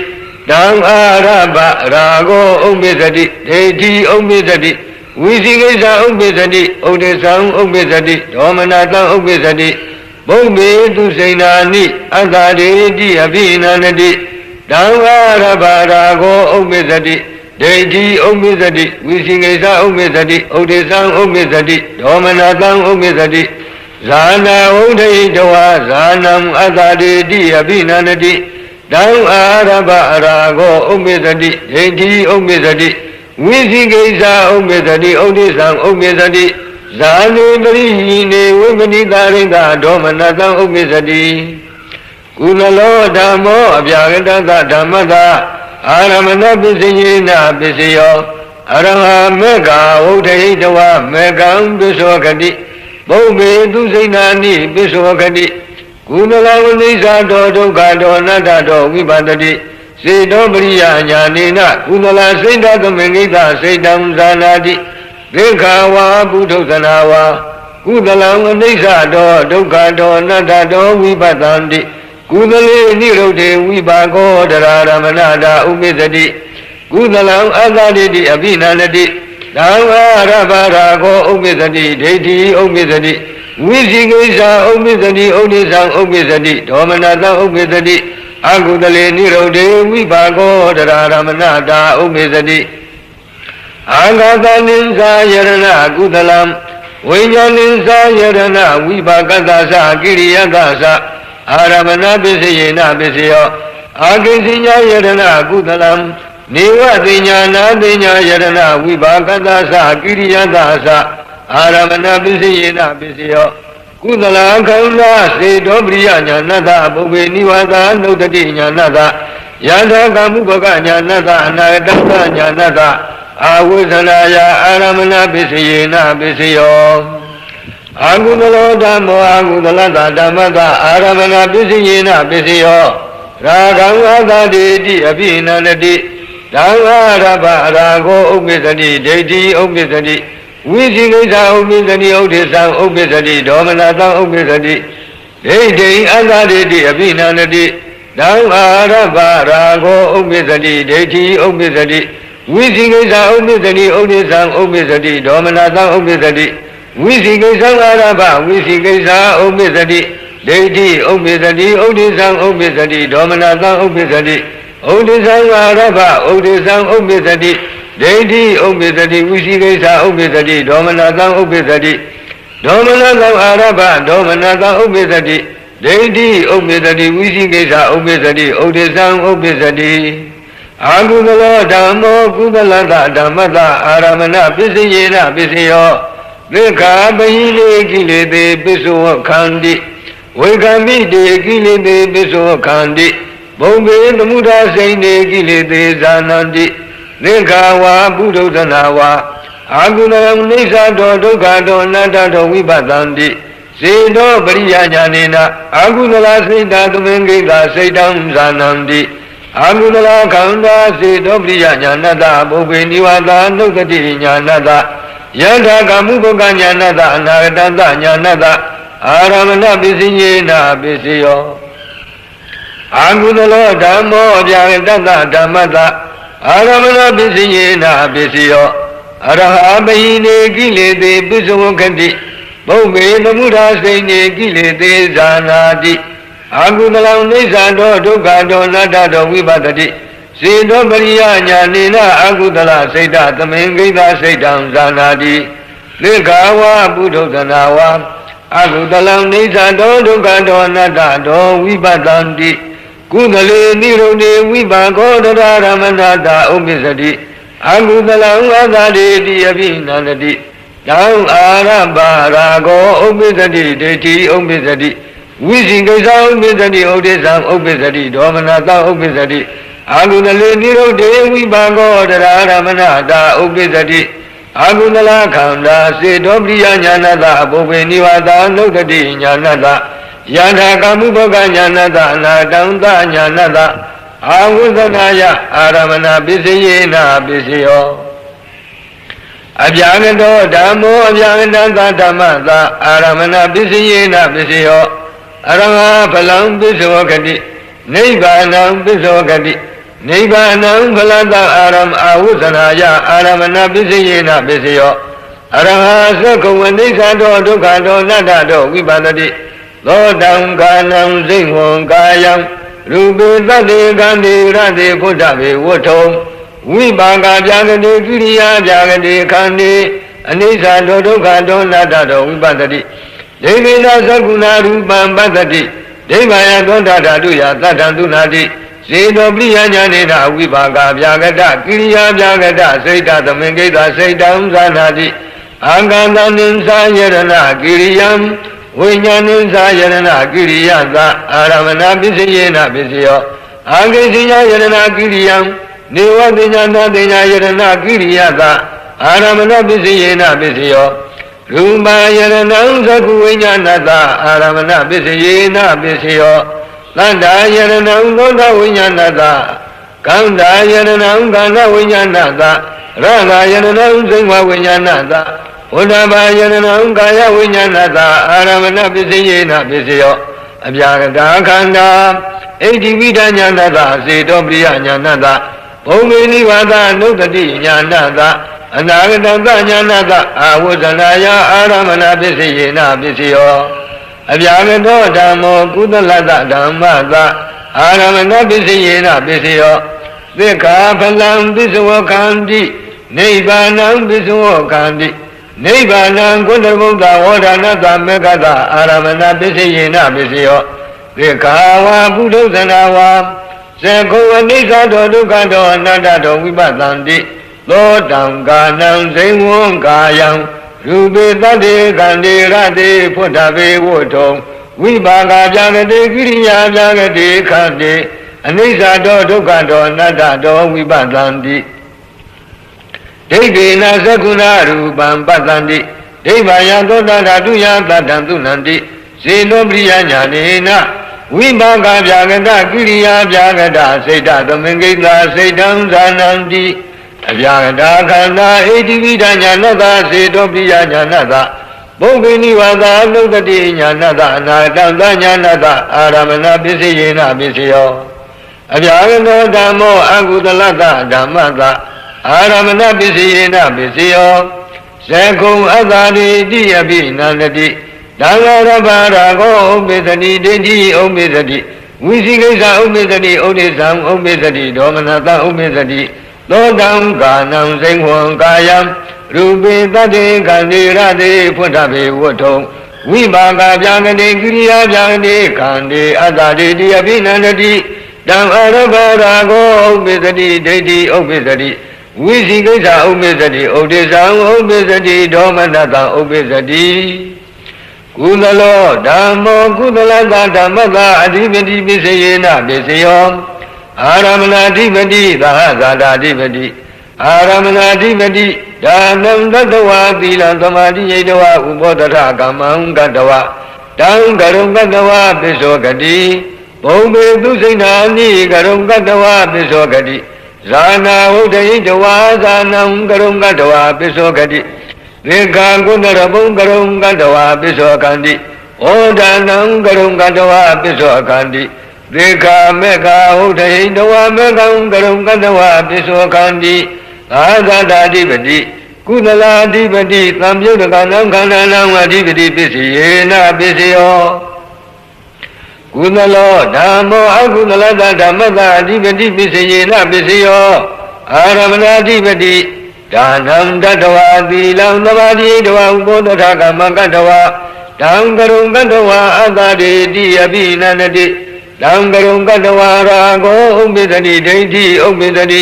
ဓမ္အာရပရာဂောဥပ္ပစ္စတိဒိဋ္ဌိဥပ္ပစ္စတိဝိသိကိစ္စဥပ္ပစ္စတိဥဒိသံဥပ္ပစ္စတိဒေါမနတံဥပ္ပစ္စတိဘုဗ္ဗေသူစိဏာနိအတ္တဒေတိအဘိနန္တိဓမ္အာရပရာဂောဥပ္ပစ္စတိဒိဋ္ဌိဥပ္ပစ္စတိဝိသိကိစ္စဥပ္ပစ္စတိဥဒိသံဥပ္ပစ္စတိဒေါမနတံဥပ္ပစ္စတိဇာနာဝုဒိတဝဇာနံအတ္တဒေတိအဘိနန္တိဓမ္အာရပရာဂောဥပ္ပစ္စတိဒိဋ္ဌိဥပ္ပစ္စတိဝိသိကိစ္စဥပ္ပစ္စတိဥဒိသံဥပ္ပစ္စတိဇာနေပရိဟိနေဝိပနိတာရိတဒေါမနတံဥပ္ပစ္စတိကုသလောဓမ္မောအဗျာကတသဓမ္မတာအာရမဏပစ္စယေနပစ္စယောအရဟမေဃဝုထိတဝမေဃံပစ္စောခတိဘုဗ္ဗေသူစိဏာနိပစ္စောခတိကုသလဝိနိစ္စတောဒုက္ခတောအနတ္တတောဝိပဿတိစေတောပရိယညာနေနကုသလစိတ်တသမင်္ဂိတစိတ်တံဇာနာတိသက္ခာဝါပုထုဇနာဝါကုသလံအနိစ္စတောဒုက္ခတောအနတ္တတောဝိပဿန္တိကုသလေနိရုဒ္ဓေဝိပါကောတရာရမဏတာဥပ္ပစ္စတိကုသလံအတ္တတိအဘိနန္တိဓမ္မာရပရာဂောဥပ္ပစ္စတိဒိဋ္ဌိဥပ္ပစ္စတိဝိသိကိစ္စဥပ္ပစ္စတိဥဒိသံဥပ္ပစ္စတိဒေါမနတံဥပ္ပစ္စတိအကုသလေနိရုဒ္ဓေဝိပါကောတရာရမဏတာဥပ္ပစ္စတိအာဂတနိသယရဏကုသလံဝိညာဏိသယရဏဝိပါကတသကိရိယတသအာရမဏပစ္စယေနပစ္စယော အာကိစိညာယရဏကုသလံနေဝတိညာနာတိညာယရဏဝိဘာကတ္တသကိရိယတသအာရမဏပစ္စယေနပစ္စယောကုသလခန္ဓာစေတောပရိယညာနတပုဗ္ဗေနိဝါဒနုတ္တိညာနတယထာကမုပကညာနတအနာဂတညာနတအာဝိဇ္ဇနာယအာရမဏပစ္စယေနပစ္စယောအာဂုတလောဓမ္မောအာဂုတလတဓမ္မတအာရမဏပစ္စယေနပစ္စယောရာဂံဝသတိတိအပိနန္တိဓမ္မရဘရာဂောဥပ္ပစ္စတိဒိဋ္ဌိဥပ္ပစ္စတိဝိသိကိစ္စဥပ္ပစ္စတိဥဒိသံဥပ္ပစ္စတိဒေါမနတံဥပ္ပစ္စတိဒိဋ္ဌိအသတိတိအပိနန္တိဓမ္မရဘရာဂောဥပ္ပစ္စတိဒိဋ္ဌိဥပ္ပစ္စတိဝိသိကိစ္စဥပ္ပစ္စတိဥဒိသံဥပ္ပစ္စတိဒေါမနတံဥပ္ပစ္စတိဝိသိကိစ္စအာရဘဝိသိကိစ္စဥပ္ပစ္စတိဒိဋ္ဌိဥပ္ပစ္စတိဥဒိသံဥပ္ပစ္စတိဒေါမနတံဥပ္ပစ္စတိဥဒိသံအာရဘဥဒိသံဥပ္ပစ္စတိဒိဋ္ဌိဥပ္ပစ္စတိဝိသိကိစ္စဥပ္ပစ္စတိဒေါမနတံဥပ္ပစ္စတိဒေါမနတံအာရဘဒေါမနတံဥပ္ပစ္စတိဒိဋ္ဌိဥပ္ပစ္စတိဝိသိကိစ္စဥပ္ပစ္စတိဥဒိသံဥပ္ပစ္စတိအာဂုတလောဓမ္မောကုသလတဓမ္မတအာရမဏပစ္စယေနပစ္စယောသေခာပဟိလေကိလေသေပစ္စောခန္တိဝေကမိတေကိလေသေပစ္စောခန္တိဘုံဘေသမုဒ္ဒစိန်တေကိလေသေဇာနန္တိသေခာဝါပုဒုဒနာဝါအာဂုဏံနိစ္စတောဒုက္ခတောအနတ္တတောဝိပဿန္တိစေတောပရိယညာနေနအာဂုဏလာစိတ်တသမင်္ဂိတာစိတ်တံဇာနန္တိအာဂုဏလာခန္ဓာစေတောပရိယညာနတပုဗ္ဗေနိဝါဒနုတ္တိညာနတယထာကမုပကညာနတအနာဂတညာနတအာရမဏပစ္စယေနပစ္စယောအာဂုတလောဓမ္မောအပြာတတဓမ္မတအာရမဏပစ္စယေနပစ္စယောအရဟပဟိနေကိလေသေပစ္စဝကတိဘုဗ္ဗေသမုဒ္ဒစိန်နေကိလေသေဇာနာတိအာဂုတလောနိစ္စတောဒုက္ခတောအနတ္တတောဝိပတ္တိစေတောပရိယညာနေနအာဂုတလစိတ်တသမင်္ဂိတာစိတ်တံဇာနာတိသေခာဝါပုဒုဒနာဝါအာဂုတလနိစ္စတောဒုက္ခတောအနတ္တတောဝိပတ္တိကုသလေနိရုဏေဝိပါကောတရရမဏတာဥပ္ပစ္စတိအာဂုတလံဝါသတိတိအပိနန္တိတံအာရဘရာဂောဥပ္ပစ္စတိဒိဋ္ဌိဥပ္ပစ္စတိဝိသိကိစ္စဥပ္ပစ္စတိဥဒိသံဥပ္ပစ္စတိဒေါမနတဥပ္ပစ္စတိအာဂုတလေနိရုဒေဝိပါကောတရရမဏတာဥပ္ပစ္စတိအာဂုတလခန္ဓာစေတောပရိယညာနတပုဗ္ဗေနိဝါဒနုတ္တိညာနတယထာကမုပကညာနတအနာတံတညာနတအာဝုဇ္ဇနာယအာရမဏပစ္စယေနပစ္စယောအပြာကတောဓမ္မောအပြာကတသဓမ္မသအာရမဏပစ္စယေနပစ္စယောအရဟဖလံပစ္စောဂတိနိဗ္ဗာနံပစ္စောဂတိနိဗ္ဗာနံဖလတအာရမအာဝုဇ္ဇနာယအာရမဏပစ္စယေနပစ္စယောအရဟသက္ကဝနိစ္စတောဒုက္ခတောအနတ္တတောဝိပဿတိသောတံကာနံစိတ်ဝံကာယံရူပေတတ္တေကံတိရတေဖုဒ္ဓဘေဝတ္ထုံဝိပါကပြာကတိကိရိယာပြာကတိခန္တိအနိစ္စတောဒုက္ခတောအနတ္တတောဝိပဿတိဒိဋ္ဌိသသက္ကုဏရူပံပတ္တိဒိဗ္ဗယသောတာဓာတုယသတ္တံသုနာတိစေတောပရိယညာနေနဝိပါကပြာကတကိရိယာပြာကတစိတ်တသမင်္ဂိတစိတ်တံဇာနာတိအာကန္တနိသယရဏကိရိယံဝိညာဏိသယရဏကိရိယသအာရမဏပစ္စယေနပစ္စယောအာဂိစိယယရဏကိရိယံနေဝတိညာနာတိညာယရဏကိရိယသအာရမဏပစ္စယေနပစ္စယောရူပယရဏံသကုဝိညာဏတအာရမဏပစ္စယေနပစ္စယောသန္တာယရဏံသောတဝိညာဏတကန္တာယရဏံကန္တဝိညာဏတရဂာယရဏံစိဝဝိညာဏတဝဋ္ဌဘာယရဏံကာယဝိညာဏတအာရမဏပစ္စယေနပစ္စယောအပြာကတာခန္ဓာဣတိဝိဒညာဏတစေတောပရိယညာဏတဘုံမေနိဝါဒနုတ္တိညာဏတအနာဂတတညာဏတအာဝဇ္ဇနာယအာရမဏပစ္စယေနပစ္စယောအပြာကတောဓမ္မောကုသလတဓမ္မတအာရမဏပစ္စယေနပစ္စယောသေခာဖလံပစ္စဝခန္တိနိဗ္ဗာနံပစ္စဝခန္တိနိဗ္ဗာနံကုဏဗုဒ္ဓဝေါဒနာတမေကတအာရမဏပစ္စယေနပစ္စယောသေခာဝါပုထုဇနာဝါဇ ကုအနိစ္စတောဒုက္ခတောအနတ္တတောဝိပဿန္တိသောတံကာနံဇိဝံကာယံရူပေတတ္တေကန္တေရတေဖုဒ္ဓဘေဝတ္ထုံဝိပါကပြာကတိကိရိယာပြာကတိခန္တေအနိစ္စတောဒုက္ခတောအနတ္တတောဝိပဿန္တိဒိဋ္ဌိနာသက္ကုဏရူပံပတ္တန္တိဒိဗ္ဗယသောတဓာတုယတတ္တံသုဏန္တိဇေနောပရိယညာနေနဝိပါကပြာကတကိရိယာပြာကတစိတ်တသမင်္ဂိတစိတ်တံဇာနန္တိအပြာကတခန္ဓာဣတိပိဋ္ဌညာနတစေတောပရိယညာနတဘုံကိနိဝါဒအနုတ္တိညာနတအနာတံသညာနတအာရမဏပစ္စယေနပစ္စယောအပြာကနောဓမ္မောအကုသလတဓမ္မတအာရမဏပစ္စယေနပစ္စယောဇကုံအတ္တာတိတိယပိနန္တိသံဃာရဘာရာဂောဥပိသတိဒိဋ္ဌိဥပိသတိဝိသိကိစ္စဥပိသတိဥဒိသံဥပိသတိဒေါမနတဥပိသတိသောတံကာနံစိံဝံကာယံရူပေတတ္တေကန္တိရတေဖုဒ္ဓဘေဝတ္ထုံဝိပါကပြာကတိကိရိယာပြာကတိခန္တေအတ္တတိတိယပိနန္တိတံအရဘာရာဂောဥပိသတိဒိဋ္ဌိဥပိသတိဝိသိကိစ္စဥပိသတိဥဒိသံဥပိသတိဒေါမနတဥပိသတိကုသလောဓမ္မောကုသလတဓမ္မတာအဓိပတိပစ္စယေနပစ္စယောအာရမဏအဓိပတိသာဇာတာအဓိပတိအာရမဏအဓိပတိဒါနံတတဝါသီလံသမာဓိယိတဝဥပောတထကမ္မံကတဝတံကရုံကတဝပစ္စောဂတိဘုံဘေသူစိဏာနိကရုံကတဝပစ္စောဂတိဇာနာဝုဒ္ဓယိတဝါဇာနံကရုံကတဝပစ္စောဂတိသေကာကုဏရဘုံကရုံကတဝပစ္စောကန္တိဩဒါနံကရုံကတဝပစ္စောကန္တိသေကာမေကာဝုဒ္ဓယိတဝမေကံကရုံကတဝပစ္စောကန္တိအာဇာတာဓိပတိကုသလာဓိပတိသံယုတ်တကနံခန္ဓာနံအဓိပတိပစ္စယေနပစ္စယောကုသလောဓမ္မောအကုသလတဓမ္မတာအဓိပတိပစ္စယေနပစ္စယောအာရမဏအဓိပတိဒါနံတတဝသီလံသမာဓိတဝဥပောတထကမ္မကတဝတံကရုံကတဝအတ္တတိတိအပိနန္တိတံကရုံကတဝရာဂောဥပိသတိဒိဋ္ဌိဥပိသတိ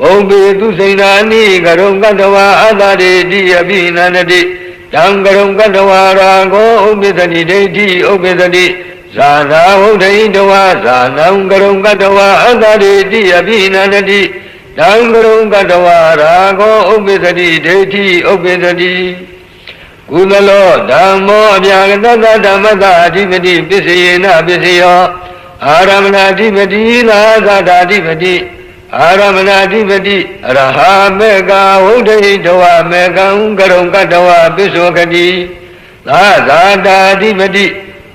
ဘုံပေသူစိဏာနိကရုံကတဝအတ္တတိတိအပိနန္တိတံကရုံကတဝရာဂောဥပိသတိဒိဋ္ဌိဥပိသတိဇာနာဝုဒ္ဓိတဝဇာနံကရုံကတဝအတ္တတိတိအပိနန္တိတံကရုံကတဝရာဂောဥပိသတိဒိဋ္ဌိဥပိသတိကုသလောဓမ္မောအပြာကတတဓမ္မတာအဓိပတိပစ္စယေနပစ္စယောအာရမဏအဓိပတိသာသတာအဓိပတိအာရမဏအဓိပတိအရဟမေကာဝုဒ္ဓိတဝမေကံကရုံကတဝပစ္စောကတိသာသတာအဓိပတိ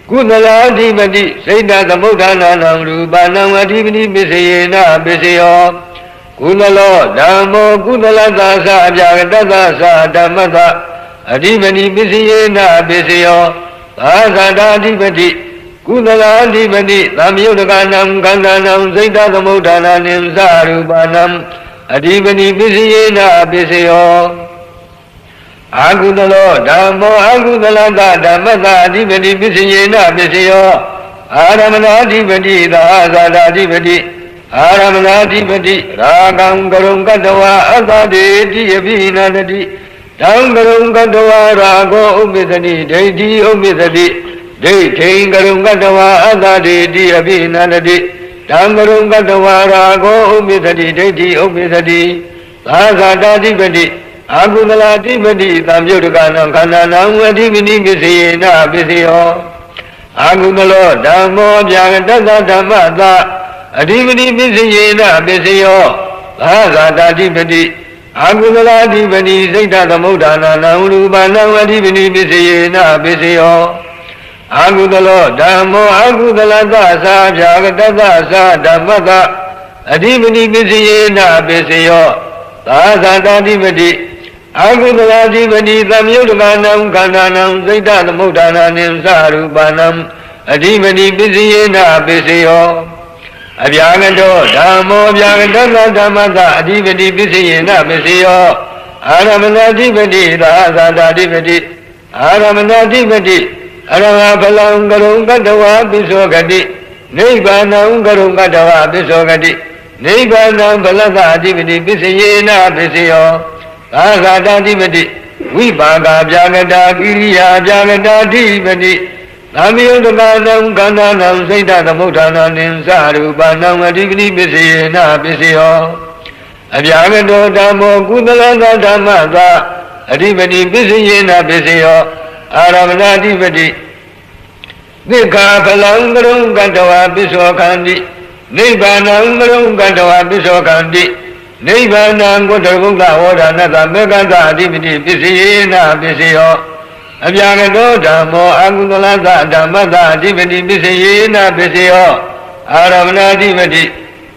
ကုသလာအဓိပတိစိတ်တသမုဋ္ဌာနာနံရူပနံအဓိပတိပစ္စယေနပစ္စယောကုသလောဓမ္မောကုသလသာသအပြာကတသသဓမ္မတအဓိပတိပစ္စယေနပစ္စယောသာသတာအဓိပတိကုသလာအဓိပတိသမယုတ်တကနံခန္ဓာနံစိတ်တသမုဋ္ဌာနာနိသရူပနံအဓိပတိပစ္စယေနပစ္စယောအာကုသလောဓမ္မောအာကုသလတဓမ္မတအဓိပတိပစ္စယေနပစ္စယောအာရမဏအဓိပတိသာသတာအဓိပတိအာရမဏအဓိပတိရာဂံကရုံကတဝအတ္တတေတိယပိနန္တိတံကရုံကတဝရာဂောဥပိသတိဒိဋ္ဌိဥပိသတိဒိဋ္ဌိကရုံကတဝအတ္တတေတိယပိနန္တိတံကရုံကတဝရာဂောဥပိသတိဒိဋ္ဌိဥပိသတိသာသတာဓိပတိအာကုသလာဓိပတိသံယုတ်တကနံခန္ဓာနံအဓိပတိပစ္စယေနပစ္စယောအာကုသလောဓမ္မောဗျာကတသဓမ္မတာအဓိပတိပစ္စယေနပစ္စယောသာသတာဓိပတိအာကုသလာဓိပတိစိတ်တသမုဋ္ဌာနာနံရူပနံအဓိပတိပစ္စယေနပစ္စယောအာကုသလောဓမ္မောအာကုသလသသာဗျာကတသဓမ္မတာအဓိပတိပစ္စယေနပစ္စယောသာသတာဓိပတိအာကုသလာဓိပတိသမယုတ်တကနံခန္ဓာနံစိတ်တသမုဋ္ဌာနာနိသရူပနံအဓိပတိပစ္စယေနပစ္စယောအဗျာကတောဓမ္မောအဗျာကတသဓမ္မတာအဓိပတိပစ္စယေနပစ္စယောအာရမဏအဓိပတိသာသတာအဓိပတိအာရမဏအဓိပတိအရဟဖလံကရုံကတဝပစ္စောဂတိ Nibbana Garungatava Pisogati, Nibbana Balata Dividi Pisayena Pisio, Agata Dividi, Vipaga Jagata, Giria Jagata Dividi, Namiyodanam Gananam Sita the Mutana Ninsaru, Banam Dividi Pisayena Pisio, Ajagado Damo Gudalanda Damada, Adividi Pisayena Pisio, Aramana Dividi. Nika Palangarum Gantawa Bisokandi, Nibanangarum Gantawa Bisokandi, Nibanang Gotagunga Oda Nata Meganta Dividi Pisina Pisio, Abiagado Damo Agundalata Damata Dividi Pisina Pisio, Aramana Dividi,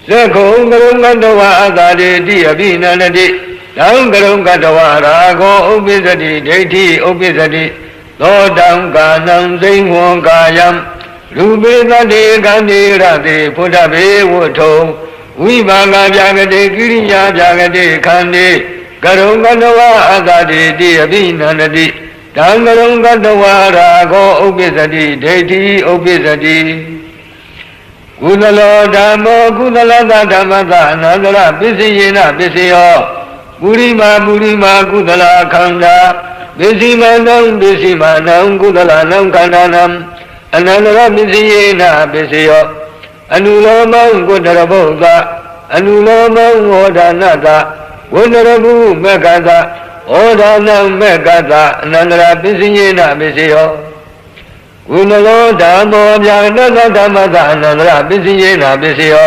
Sekungarum Gantawa Azadi Diabina Nadi, Langarum Gantawa Rago Obisadi, Deiti Obisadi. Lodam Ganam Singwon Gayam Rubida de Gandira Putabe Woto Vivaga Jagade Giriya Jagade Kandi Garunganawa Azadi Diabina Nadi Dangarunganawa Rago Obisadi Deiti Obisadi Gudalo Damo Gudalada Damada Nandara Pisiyena Pisiyo Burima Gudala Kanda Bisimanam Gudalanam Kananam Anandara Bisiyena Bisiyo Anulamam Gudaraboga Anulamam Odanada Gudarabu Megada Odanam Megada Anandara Bisiyena Bisiyo Gudalo Damo Jagana Damada Anandara Bisiyena Bisiyo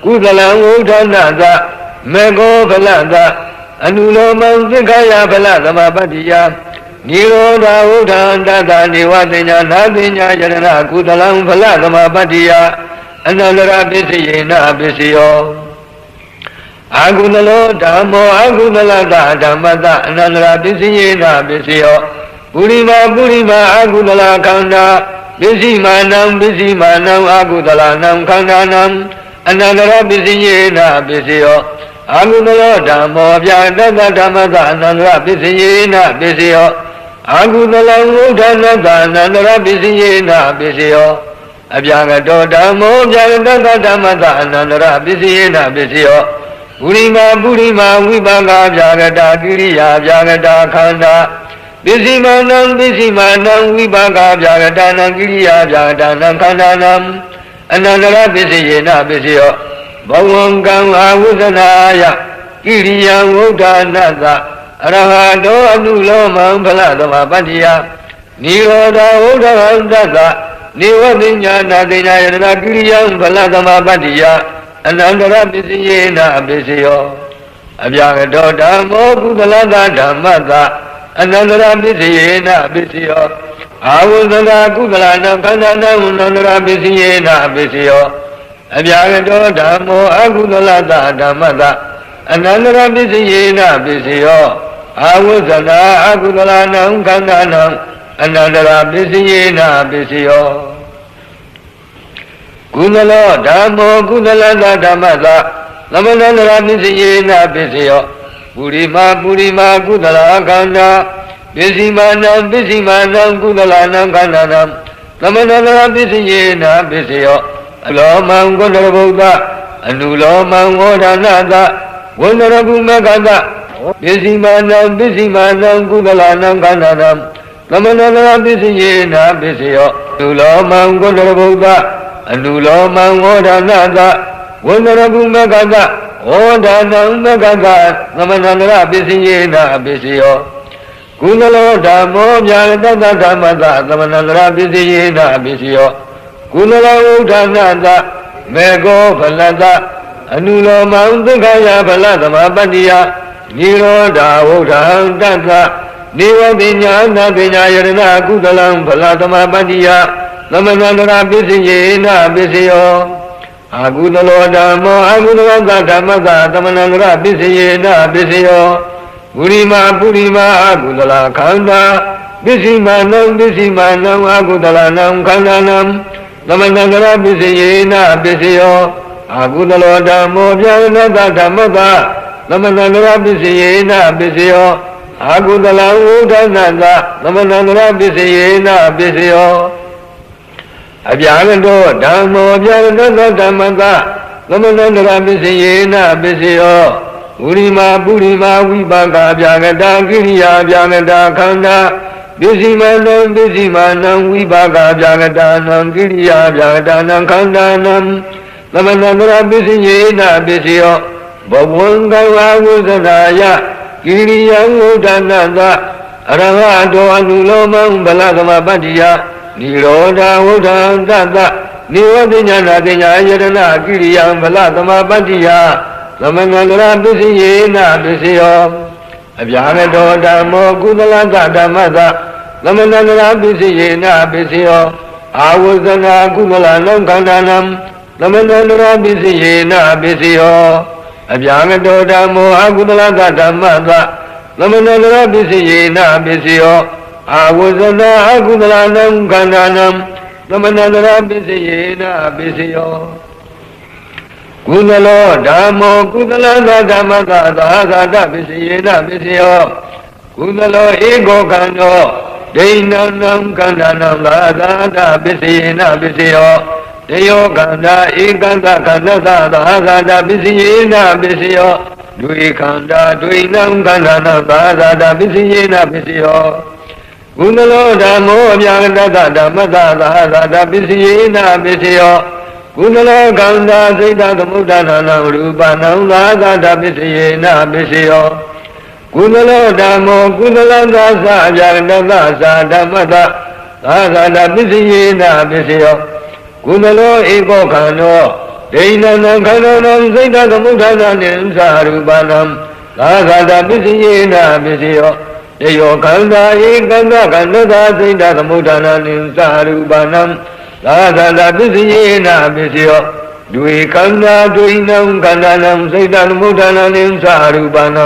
Gudalam Odanada Mego Balanda Anulamam Zikaya Baladama Badiya Niroda Udanda Niwatinya Nadinya Janana Kudalam Baladama Badiya Anandara Bisiyena Bisiyo Agudalo Damo Agudalada Damada Anandara Bisiyena Bisiyo Burima Agudala Kanda Bisimanam Agudalanam Kandanam Anandara Bisiyena Bisiyo Agudalo Damo Vyadada Damada Anandara Bisiyena Bisiyo Agudala Udanada Anandara Bisiyena Bisiyo Abyagado Damo Vyadada Damada Anandara Bisiyena Bisiyo Burima Vibaga Vyagada Giriya Vyagada Kanda Bisimanam Vibaga Vyagada Giriya Vyagada Kandanam Anandara Bisiyena Bisiyo Bhavangam Avudhanaya Kiriyam Udanada Arahado Anulomam Baladama Badiya Niroda Udandada Nivadinya Nadinya Yadana Kiriyam Baladama Badiya Anandara Bisiyena Bisiyo Abyagado Damo Gudalada Dhammada Anandara Bisiyena Bisiyo Avudhana Gudalana Kandanam Anandara Bisiyena Bisiyo Abyagado Damo Agudalada Dhammada Anandara Bisiyena Bisiyo Avudhana Agudalanam Kandanam Anandara Bisiyena Bisiyo Gudalo Damo Gudalada Dhammada Namanandara Bisiyena Bisiyo Burima Gudala Kanda Bisimanam Gudalanam Kandanam Namanandara Bisiyena Bisiyo Alomam Gondarabuddha, Anulomam Odanada, Gondarabu Megada, Bisimanam Gudalanam Kandanam, Namanandara Bisiyena Bisiyo, Anulomam Gondarabuddha, Anulomam Odanada, Gondarabu Megada, Odanam Megada, Namanandara Bisiyena Bisiyo, Gudalo Damo Vyadada Dhammada, Namanandara Bisiyena Bisiyo, Gudala Udanada, Mego Balada, Anulomam Zikaya Baladama Badiya, Niroda Udandada, Nivadinya Nadinya Yadana Gudalam Baladama Badiya, Namanandara Bisiyena Bisiyo, Agudalo Damo Agudalada Dhammada, Namanandara Bisiyena Bisiyo, Burima Agudala Kanda, Bisimanam Agudalanam Kandanam, Namanandara Bisiyena Bisiyo Agudalo Damo Vyadada Dhammada Namanandara Bisiyena Bisiyo Agudala Udanada Namanandara Bisiyena Bisiyo အပြာကတောဓမ္မောပြာကတောဓမ္မသာသမဏန္တရာပစ္စယေနပစ္စယောဝိရိမာပုရိမာဝိပါကအပြာကတာကိရိယာအပြာကတာခန္ဓာပစ္စည်းမနံပစ္စည်းမနံဝိပါကအပြာကတာနံကိရိယာအပြာကတာနံခန္ဓာနံသမဏန္တရာပစ္စယေနပစ္စယောဘဝံကဝဝုဇနာယကိရိယံဝုဒ္ဒနာသအရဟတောအနုလောမံဗလသမပတ္တိယနိရောဓဝုဒ္ဓံတသနိဝတိညာနာတိညာယတနာကိရိယံဗလသမပတ္တိယသမဏန္တရာပစ္စယေနပစ္စယောအပြာကတောဓမ္မောကုသလသဓမ္မသသမဏန္တရာပစ္စယေနပစ္စယောအာဝဇနာကုသလနံခန္ဓာနံသမဏန္တရာပစ္စယေနပစ္စယောအပြာကတောဓမ္မောအကုသလသဓမ္မသသမဏန္တရာပစ္စယေနပစ္စယောအာဝဇနာအကုသလနံခန္ဓာနံသမဏန္တရာပစ္စယေနပစ္စယောကုသလောဓမ္မောကုသလသဓမ္မသသာသာတပစ္စယေနပစ္စယောကုသလောဧကောခန္ဓောဒိဏနံခန္ဓာနံသာသာတပစ္စယေနပစ္စယောတယောခန္ဓာဧကန္တခန္ဓာသာသာတပစ္စယေနပစ္စယောဒွေခန္ဓာဒွေနံခန္ဓာနံသာသာတပစ္စယေနပစ္စယောကုသလောဓမ္မောအပြာကတဓမ္မသသာသာတပစ္စယေနပစ္စယောကုသလခန္ဓာစိတ်တသမုဒ္ဒနာနံရူပနံသာသာတပစ္စယေနပစ္စယောကုသလောဓမ္မောကုသလသာသအပြာကတသာဓမ္မသသာသာတပစ္စယေနပစ္စယောကုသလောဧကောခန္ဓောဒိဏနံခန္ဓာနံစိတ်တသမုဒ္ဒနာနိသရူပနံသာသာတပစ္စယေနပစ္စယောတယောခန္ဓာဧကန္တခန္ဓာသာစိတ်တသမုဒ္ဒနာနိသရူပနံသာသာတပစ္စယေနပစ္စယောဒွေခန္ဓာဒွေနံခန္ဓာနံစိတ်တသမုဒ္ဒနာနိသရူပနံ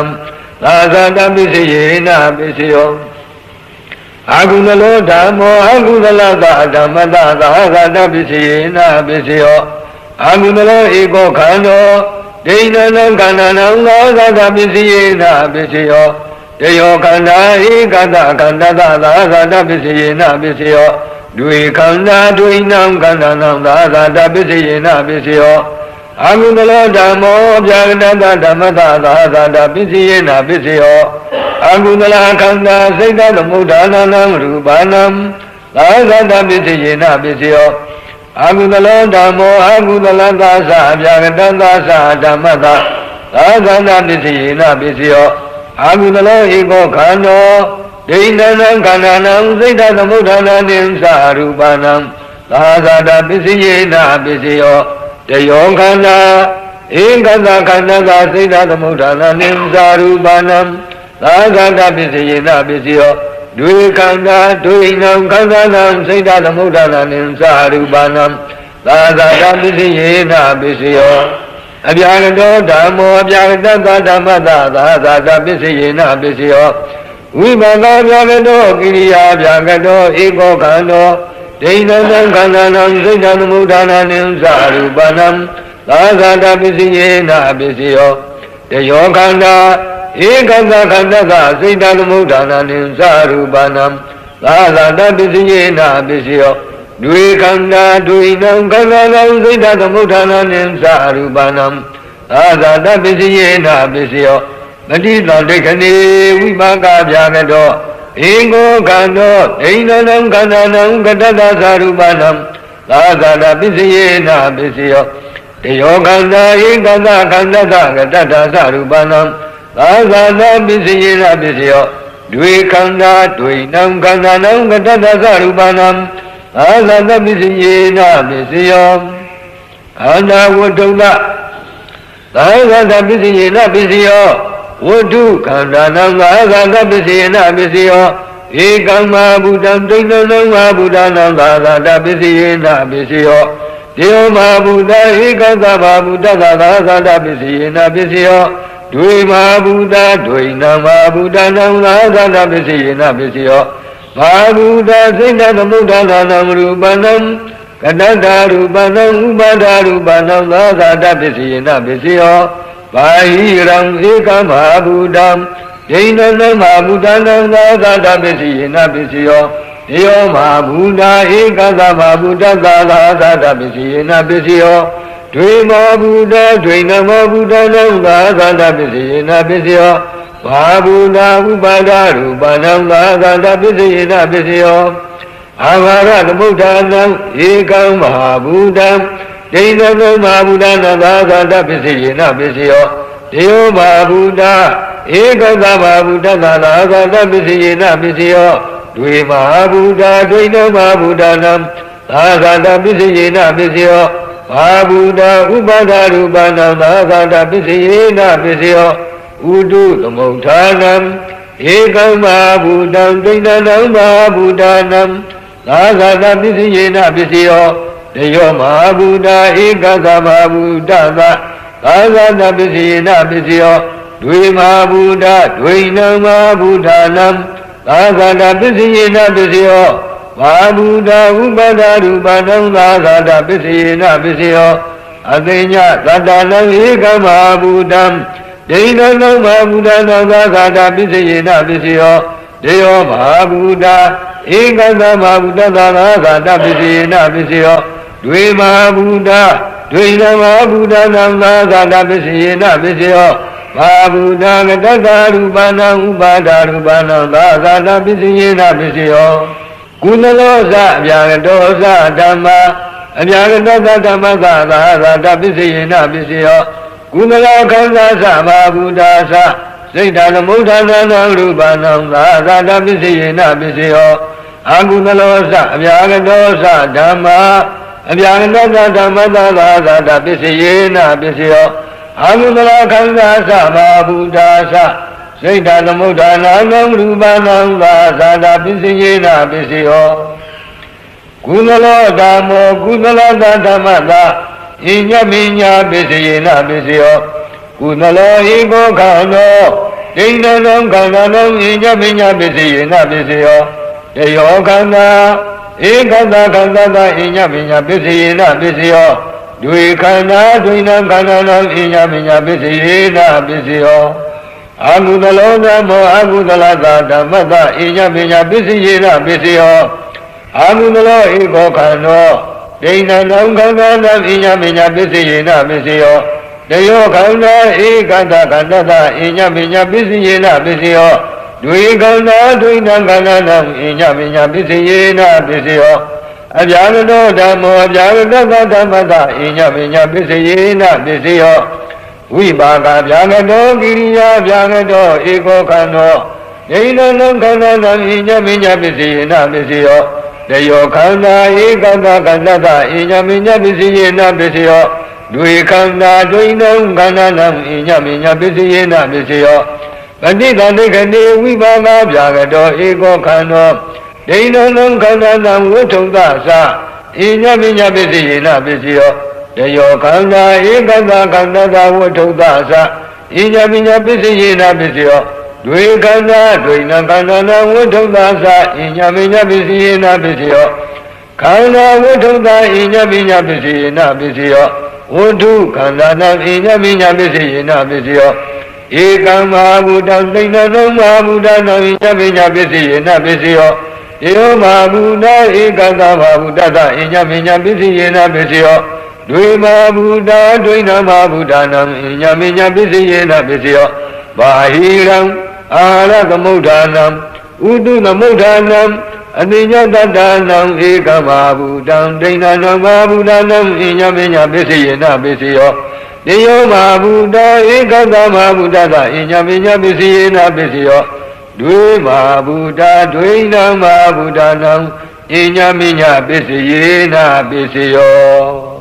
သာသာတပစ္စယေနပစ္စယောအာကုသလောဓမ္မောအာကုသလသဓမ္မသသာသာတပစ္စယေနပစ္စယောအာကုသလောဧကောခန္ဓောဒိဏနံခန္ဓာနံသာသာတပစ္စယေနပစ္စယောတယောခန္ဓာဧကတခန္ဓာသာသာတပစ္စယေနပစ္စယောဒွေခန္ဓာဒွေနံခန္ဓာနံသာသာတပစ္စယေနပစ္စယောအာကုသလောဓမ္မောအပြာကတဓမ္မသသာသာတပစ္စယေနပစ္စယောအာကုသလခန္ဓာစိတ်တသမုဒ္ဒနာနံရူပနံသာသာတပစ္စယေနပစ္စယောအာကုသလောဓမ္မောအာကုသလသာသအပြာကတသာသဓမ္မသသာသာတပစ္စယေနပစ္စယောအာကုသလောဧကောခန္ဓောဒိဏနံခန္ဓာနံစိတ်တသမုဒ္ဒနာနိသရူပနံသာသာတပစ္စယေနပစ္စယောတယောခန္ဓာဧကတခန္ဓာသာစိတ်တသမုဒ္ဒနာနိသရူပနံသာသာတပစ္စယေနပစ္စယောဒွေခန္ဓာဒွေနံခန္ဓာနံစိတ်တသမုဒ္ဒနာနိသရူပနံသာသာတပစ္စယေနပစ္စယောအပြာကတောဓမ္မောအပြာကတဓမ္မသသာသာတပစ္စယေနပစ္စယောဝိပါကအပြာကတောကိရိယာအပြာကတောဧကောခန္ဓောဒိဏနံခန္ဓာနံစိတ်တသမုဒ္ဒနာနိသရူပနံသာသာတပစ္စယေနပစ္စယောတယောခန္ဓာဧကတခန္ဓာသာစိတ်တသမုဒ္ဒနာနိသရူပနံသာသာတပစ္စယေနပစ္စယောဒွေခန္ဓာဒွေနံခန္ဓာနံစိတ်တသမုဒ္ဒနာနိသရူပနံသာသာတပစ္စယေနပစ္စယောမတိတံဒိဋ္ဌနေဝိပါကပြာကတောဧကောခန္ဓောဒိဏနံခန္ဓာနံကတတသရူပနံသာသာတပစ္စယေနပစ္စယောတယောခန္ဓာဧကတခန္ဓာသကတတသရူပနံသာသာတပစ္စယေနပစ္စယောဒွေခန္ဓာဒွေနံခန္ဓာနံကတတသရူပနံသာသာတပစ္စယေနပစ္စယောခန္ဓာဝတ္ထုလသာသာတပစ္စယေနပစ္စယောဝတ္ထုခန္ဓာနံသာသာတပစ္စယေနပစ္စယောဧကမ္မာဘုဒ္ဓံဒိဋ္ဌနံဝါဘုဒ္ဓနံသာသာတပစ္စယေနပစ္စယောတေယမဘုဒ္ဓဧကသဘာဘုဒ္ဓသာသာတပစ္စယေနပစ္စယောဒွေမဘုဒ္ဓဒွေနံမဘုဒ္ဓနံသာသာတပစ္စယေနပစ္စယောဘာဘုဒ္ဓစိတ်တသမုဒ္ဒနာနံရူပနံကတတရူပနံဥပါဒရူပနံသာသာတပစ္စယေနပစ္စယောဘာဟိရံဧကမဟာဘုဒ္ဓံဒိဏနံမဟာဘုဒ္ဓနံသာသာတပစ္စယေနပစ္စယောတ ယောမဟာဘူတာဧကသမဗုဒ္ဓသာသာသပစ္စယေနပစ္စယောဒွေမဗုဒ္ဓဒွေနမဗုဒ္ဓနံသာသပစ္စယေနပစ္စယောဘာဗုဒ္ဓဥပါဒရူပနံသာသပစ္စယေနပစ္စယောအာဘာရသမုဋ္ဌာနံဧကံမဟာဗုဒ္ဓံဒိဋ္ဌနံမဟာဗုဒ္ဓနံသာသပစ္စယေနပစ္စယောဒေယောမဟာဗုဒ္ဓဧကသမဗုဒ္ဓသာသပစ္စယေနပစ္စယောဒွေမဟာဗုဒ္ဓဒွေနမဗုဒ္ဓနံသာသပစ္စယေနပစ္စယောဘာဗုဒ္ဓဥပါဒရူပနံသာသပစ္စယေနပစ္စယောဥတုသမုဋ္ဌာနံဧကံမဟာဗုဒ္ဓံဒိဋ္ဌနံမဟာဗုဒ္ဓနံသာသပစ္စယေနပစ္စယောတယောမဟာဗုဒ္ဓဧကသမဗုဒ္ဓသာသပစ္စယေနပစ္စယောဒွေမဟာဗုဒ္ဓဒွေနံမဟာဗုဒ္ဓနံသာသပစ္စယေနပစ္စယောဘာဗုဒ္ဓဥပါဒရူပနံသာသပစ္စယေနပစ္စယောအသိညသတ္တနံဧကမဟာဗုဒ္ဓံဒိဋ္ဌနံမဟာဗုဒ္ဓနံသာသပစ္စယေနပစ္စယောဒေယောမဟာဗုဒ္ဓဧကသမဗုဒ္ဓသာသပစ္စယေနပစ္စယောဒွေမဟာဗုဒ္ဓဒွေနမဟာဗုဒ္ဓနံသာသပစ္စယေနပစ္စယောဘာဗုဒ္ဓကတ္တရူပနံဥပါဒရူပနံသာသပစ္စယေနပစ္စယောကုဏလောဇအပြာကတောဇဓမ္မာအပြာကတောဓမ္မသာသပစ္စယေနပစ္စယောကုဏလောခန္ဓာသဘာဗုဒ္ဓသစိတ်ဓာသမုဋ္ဌာနံရူပနံသာသပစ္စယေနပစ္စယောအာကုဏလောဇအပြာကတောဇဓမ္မာအပြာကတောဓမ္မသာသပစ္စယေနပစ္စယောအာကုဏလောခန္ဓာသဘာဗုဒ္ဓသစိတ်ဓာသမုဋ္ဌာနံရူပနံသာသပစ္စယေနပစ္စယောကုသလောဓမ္မောကုသလောဓမ္မသာဣညမိညာပစ္စယေနပစ္စယောကုသလောဧကောခန္တောဒိဋ္ဌနံခန္ဓာနံဣညမိညာပစ္စယေနပစ္စယောတယောခန္ဓာဧကတခန္ဓာသာဣညမိညာပစ္စယေနပစ္စယောဒွေခန္ဓာဒွေနံခန္ဓာနံဣညမိညာပစ္စယေနပစ္စယောအာကုသလောဓမ္မောအာကုသလသာဓမ္မတဣညပညာပစ္စယေနပစ္စယောအာကုသလောဧကောခန္တောဒိဋ္ဌနံခန္ဓာနံဣညပညာပစ္စယေနပစ္စယောတယောခန္ဓာဧကတခန္ဓာတဣညပညာပစ္စယေနပစ္စယောဒွေခန္ဓာဒွေနံခန္ဓာနံဣညပညာပစ္စယေနပစ္စယောအပြာကတောဓမ္မောအပြာကတောဓမ္မတဣညပညာပစ္စယေနပစ္စယောဝိပါကဗျာကတောကိရိယာဗျာကတောဧကောခန္တောဒိဋ္ဌနံခန္ဓာနံဣညမိညပစ္စယေနပစ္စယောတယောခန္ဓာဧကတခန္ဓာတဣညမိညပစ္စယေနပစ္စယောဒွေခန္ဓာဒွေနံခန္ဓာနံဣညမိညပစ္စယေနပစ္စယောပဋိသန္ဓေခဏေဝိပါကဗျာကတောဧကောခန္တောဒိဋ္ဌနံခန္ဓာနံဝဋ္ထုံသသဣညမိညပစ္စယေနပစ္စယောတယောခန္ဓာဧကတခန္ဓာသာဝဋ္ထုသသဣညမိညပစ္စယေနပစ္စယောဒွေခန္ဓာဒွေနံခန္ဓာနံဝဋ္ထုသသဣညမိညပစ္စယေနပစ္စယောခန္ဓာဝဋ္ထုသဣညမိညပစ္စယေနပစ္စယောဝဋ္ထုခန္ဓာနံဣညမိညပစ္စယေနပစ္စယောဧကံမဟာဗုဒ္ဓံသိဏနံမဟာဗုဒ္ဓနံဣညမိညပစ္စယေနပစ္စယောဧဝမဟာဗုဒ္ဓဧကတမဟာဗုဒ္ဓသဣညမိညပစ္စယေနပစ္စယောဒွေမဟာဗုဒ္ဓဒွေနမဟာဗုဒ္ဓနံဣညမိညပစ္စယေနပစ္စယောဘာဟိရံအာရသမုဋ္ဌာနံဥတုသမုဋ္ဌာနံအတိညတတ္တနံဧကမဟာဗုဒ္ဓံဒိဋ္ဌနံမဟာဗုဒ္ဓနံဣညမိညပစ္စယေနပစ္စယောတယောမဟာဗုဒ္ဓဧကတမဟာဗုဒ္ဓသဣညမိညပစ္စယေနပစ္စယောဒွေမဟာဗုဒ္ဓဒွေနံမဟာဗုဒ္ဓနံဣညမိညပစ္စယေနပစ္စယော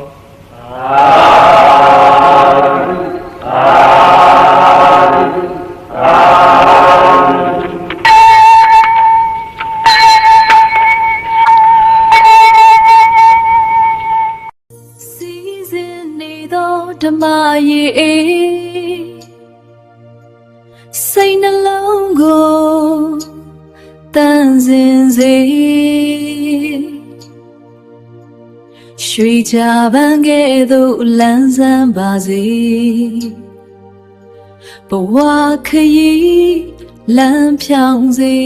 ဓမ္မယေစိတ်နှလုံးကိုတန်စင်စေရွှေကြပန်းကဲ့သို့လန်းဆန်းပါစေဘဝခရီးလမ်းဖြောင်းစေ